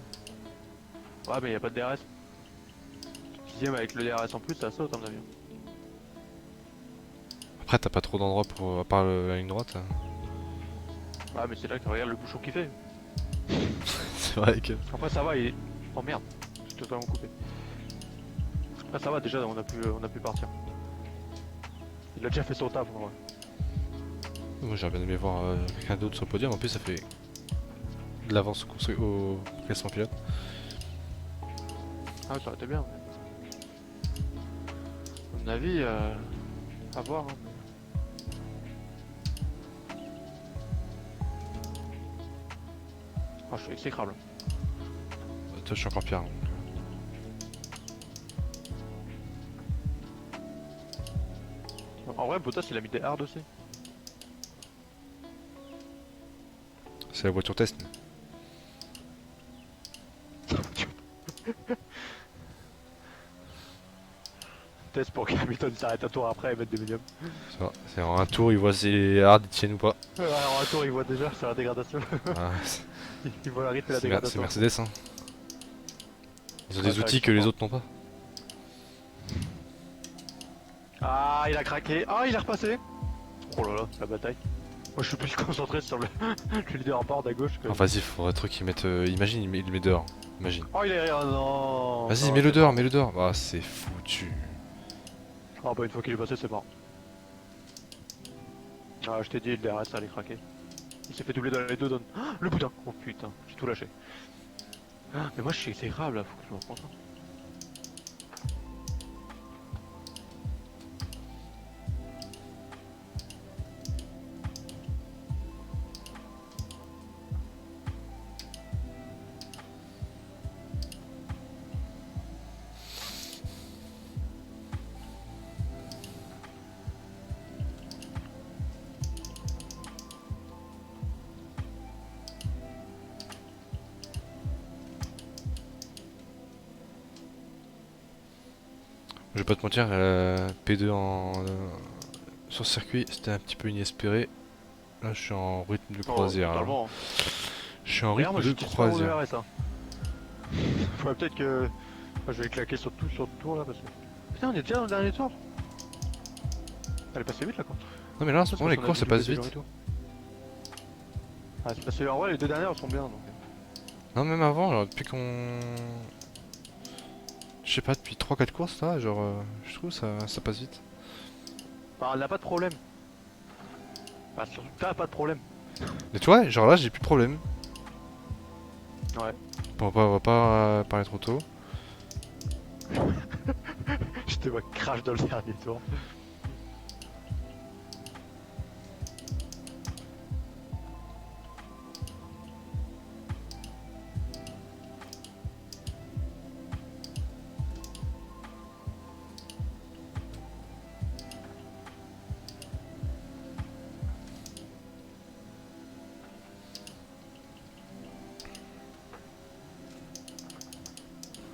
Ouais, mais y a pas de DRS. Dixième avec le DRS en plus, ça saute en avion. Après, t'as pas trop d'endroits pour. À part la ligne droite. Ouais, mais c'est là que regarde le bouchon qu'il fait. C'est vrai que. Après, ça va, il est. Oh merde, je suis totalement coupé. Après, ça va, déjà, on a pu partir. Il a déjà fait son taf en vrai. Moi j'aurais bien aimé voir quelqu'un d'autre sur le podium. En plus, ça fait de l'avance au classement pilote. Ah, ça aurait été bien. Ouais. À mon avis, à voir. Hein. Oh, je suis exécrable. Toi, je suis encore pire. Donc, En vrai, Bottas il a mis des hard aussi. c'est la voiture test. Test pour qu'Hamilton s'arrête un tour après et mette des médiums. C'est en un tour, il voit si les hard ils tiennent ou pas. Alors, un tour, il voit déjà sur la dégradation. Ah, Il voit la rythme et la c'est dégradation. Mercedes. Hein. Ils ont Ah, des c'est vrai outils que que les je autres n'ont pas. Ah, il a craqué. Ah, il est repassé. Oh là là, la bataille. Moi, je suis plus concentré sur le, le leader en board à gauche que. Oh, vas-y, faudrait trop qu'ils mettent. Imagine, il le met dehors. Imagine. Oh, il est. Oh, non. Vas-y, Non, mets-le c'est dehors, mort. mets-le dehors. Ah, c'est foutu. Ah, bah, une fois qu'il est passé, c'est mort. Ah, je t'ai dit, le DRS, ça allait craquer. Il s'est fait doubler dans les deux zones. Ah, le boudin. Oh putain, j'ai tout lâché. Ah, mais moi, je suis exécrable là, faut que je me reconcentre. vais pas te mentir, P2 sur circuit, c'était un petit peu inespéré. Là, je suis en rythme de croisière. Là. Totalement. Je suis en D'ailleurs, rythme moi de j'ai pas croisière. RS hein. Faudrait peut-être que. Enfin, je vais claquer sur tout sur le tour là parce que. Putain, on est déjà dans le dernier tour. Elle est passée vite là quoi. Non, mais là, en ce moment, les courses, ça passe vite. Ah, c'est passé en vrai, les deux dernières sont bien donc. Non, même avant, alors, depuis qu'on. Je sais pas, depuis 3-4 courses là, genre, je trouve ça passe vite. Enfin, elle n'a pas de problème. Enfin, surtout que t'as pas de problème. Mais tu vois, genre là, j'ai plus de problème. Ouais. Bon, on va pas parler trop tôt. Je te vois crash dans le dernier tour.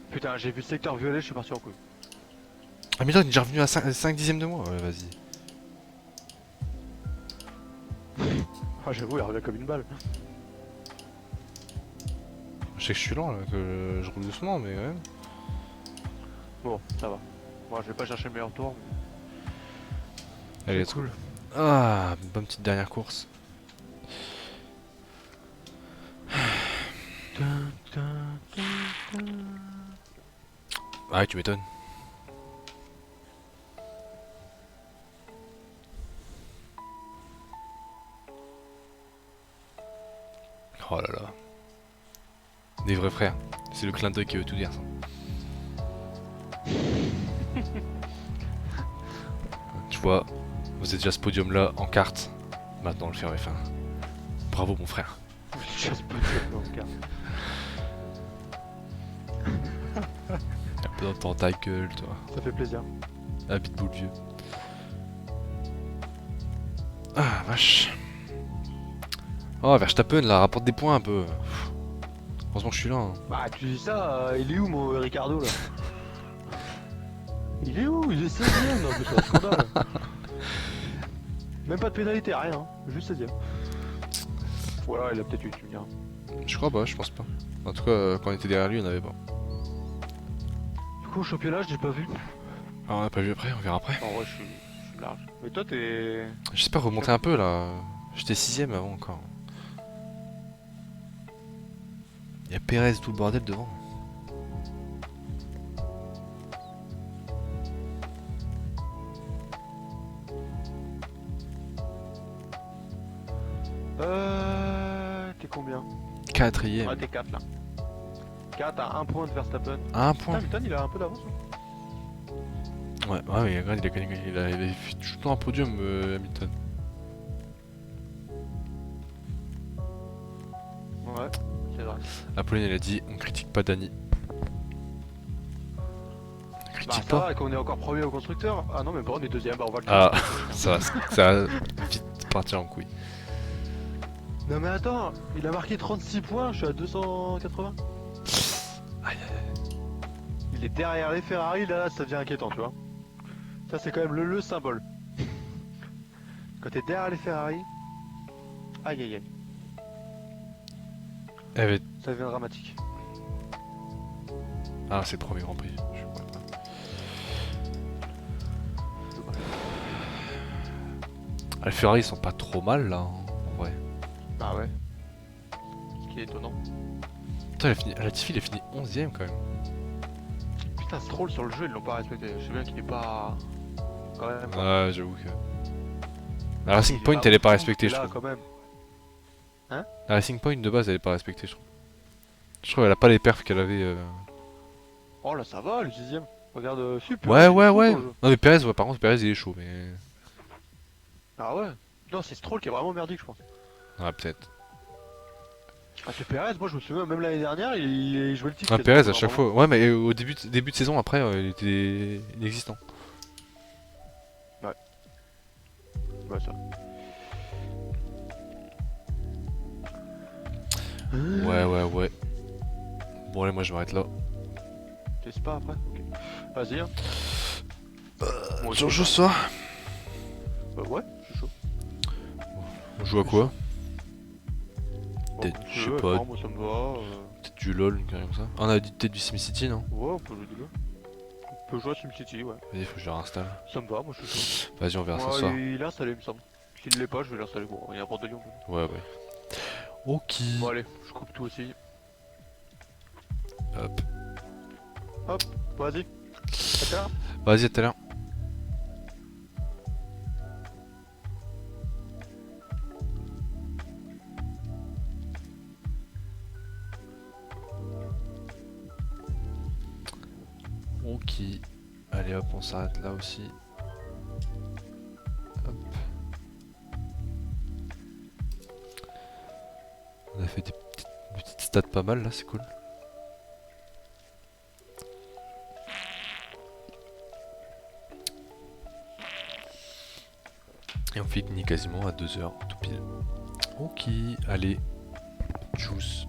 Putain, j'ai vu le secteur violet, je suis parti en couille. Ah, mais là, on est déjà revenu à 5 dixièmes de moi. Ouais, vas-y. Ah, j'avoue, il revient comme une balle. Je sais que je suis lent là, que je roule doucement, mais quand même. Bon, ça va. Moi, je vais pas chercher le meilleur tour. Mais... Allez, c'est cool. Ah, bonne petite dernière course. Ah, ouais, tu m'étonnes. Oh là là. Des vrais frères. C'est le clin d'œil qui veut tout dire, ça. Tu vois, vous êtes déjà ce podium là en carte. Maintenant, le faire F1. Bravo, mon frère. Je sais pas si on regarde. Un peu dans ta gueule, toi. Ça fait plaisir. Ah, Pitbull vieux. Ah, vache. Oh, Verstappen là, rapporte des points un peu. Pff. Heureusement que je suis là. Hein. Bah, tu dis ça, il est où mon Ricardo là? Il est où? Il est 16ème, non, c'est un scandale. Même pas de pénalité, rien, hein. Juste 16ème. Voilà, il a peut-être eu, tu me diras. Je crois pas, je pense pas. En tout cas, quand on était derrière lui, on avait pas. Du coup, au championnat, je l'ai pas vu. Ah, on a pas vu après, on verra après. En vrai, je suis large. Mais toi, t'es. J'espère remonter un peu là. J'étais 6ème avant encore. Il y a Perez, tout le bordel devant. T'es combien? 4ème. Ouais, t'es 4 là. 4 à 1 point de Verstappen. Un Putain, point. Hamilton, il a un peu d'avance. Ouais, mais regarde, il a fait tout le temps un podium, Hamilton. Ouais, c'est vrai. Apolline, elle a dit on critique pas Dani. On Bah, critique ça pas. va, qu'on est encore premier au constructeur. Ah non, mais bon, on est deuxième, bah on va le Ah, dire. ça va vite partir en couille. Non, mais attends, il a marqué 36 points, je suis à 280. Aïe, Il est derrière les Ferrari, là, ça devient inquiétant, tu vois. Ça, c'est quand même le symbole. Quand t'es derrière les Ferrari, aïe aïe aïe, Elle va... ça devient dramatique. Ah, c'est le premier Grand Prix. Je crois pas. Ah, les Ferrari ils sont pas trop mal là, hein, en vrai. Bah ouais. Ce qui est étonnant. Putain, Latifi il a fini 11ème quand même. Putain, Stroll sur le jeu, ils l'ont pas respecté. Je sais bien qu'il est pas. Quand même. Ouais, j'avoue que. La Racing Il est Point elle est pas fou, respectée, je là, trouve. quand même. La Racing Point de base elle est pas respectée, je trouve. Je trouve qu'elle a pas les perfs qu'elle avait. Oh là, ça va, le 6ème. Regarde, super. Ouais, il est ouais, fou ouais. dans le jeu. Non, mais Perez, ouais, par contre, Perez il est chaud, mais. Ah ouais. Non, c'est Stroll qui est vraiment merdique, je pense. Ah, peut-être. Ah, c'est Perez, moi je me souviens, même l'année dernière, il jouait le titre. Ah, quasiment, Perez à chaque vraiment. fois. Ouais, mais au début de saison après, il était inexistant. Ouais, ça. Ouais. Bon, allez, moi je m'arrête là. T'es pas après? Ok. Vas-y, hein. Moi Sur aussi, jeu ce soir. ouais, je suis chaud. On joue à quoi? Bon, Peut-être, comme je tu sais veux, pas. enfin, moi ça me va. Peut-être du LOL, une connerie comme ça. Ah, on a dit peut-être du SimCity, non? Ouais, on peut jouer deux. On peut jouer à SimCity, ouais. Vas-y, faut que je le réinstalle. Ça me va, moi je suis chaud. Vas-y, on verra ça ce Moi, soir. il est installé, il me semble. S'il l'est pas, je vais l'installer. Bon, il y a un port de Lyon. Ouais, ouais. Ok. Bon, allez, je coupe tout aussi. Hop. Hop, vas-y. À tout à l'heure. Vas-y, à tout à l'heure. Ok. Allez hop, on s'arrête là aussi. Hop. On a fait des petites stats pas mal là, c'est cool. Et on finit quasiment à 2 heures, tout pile. Ok, allez, tchuss.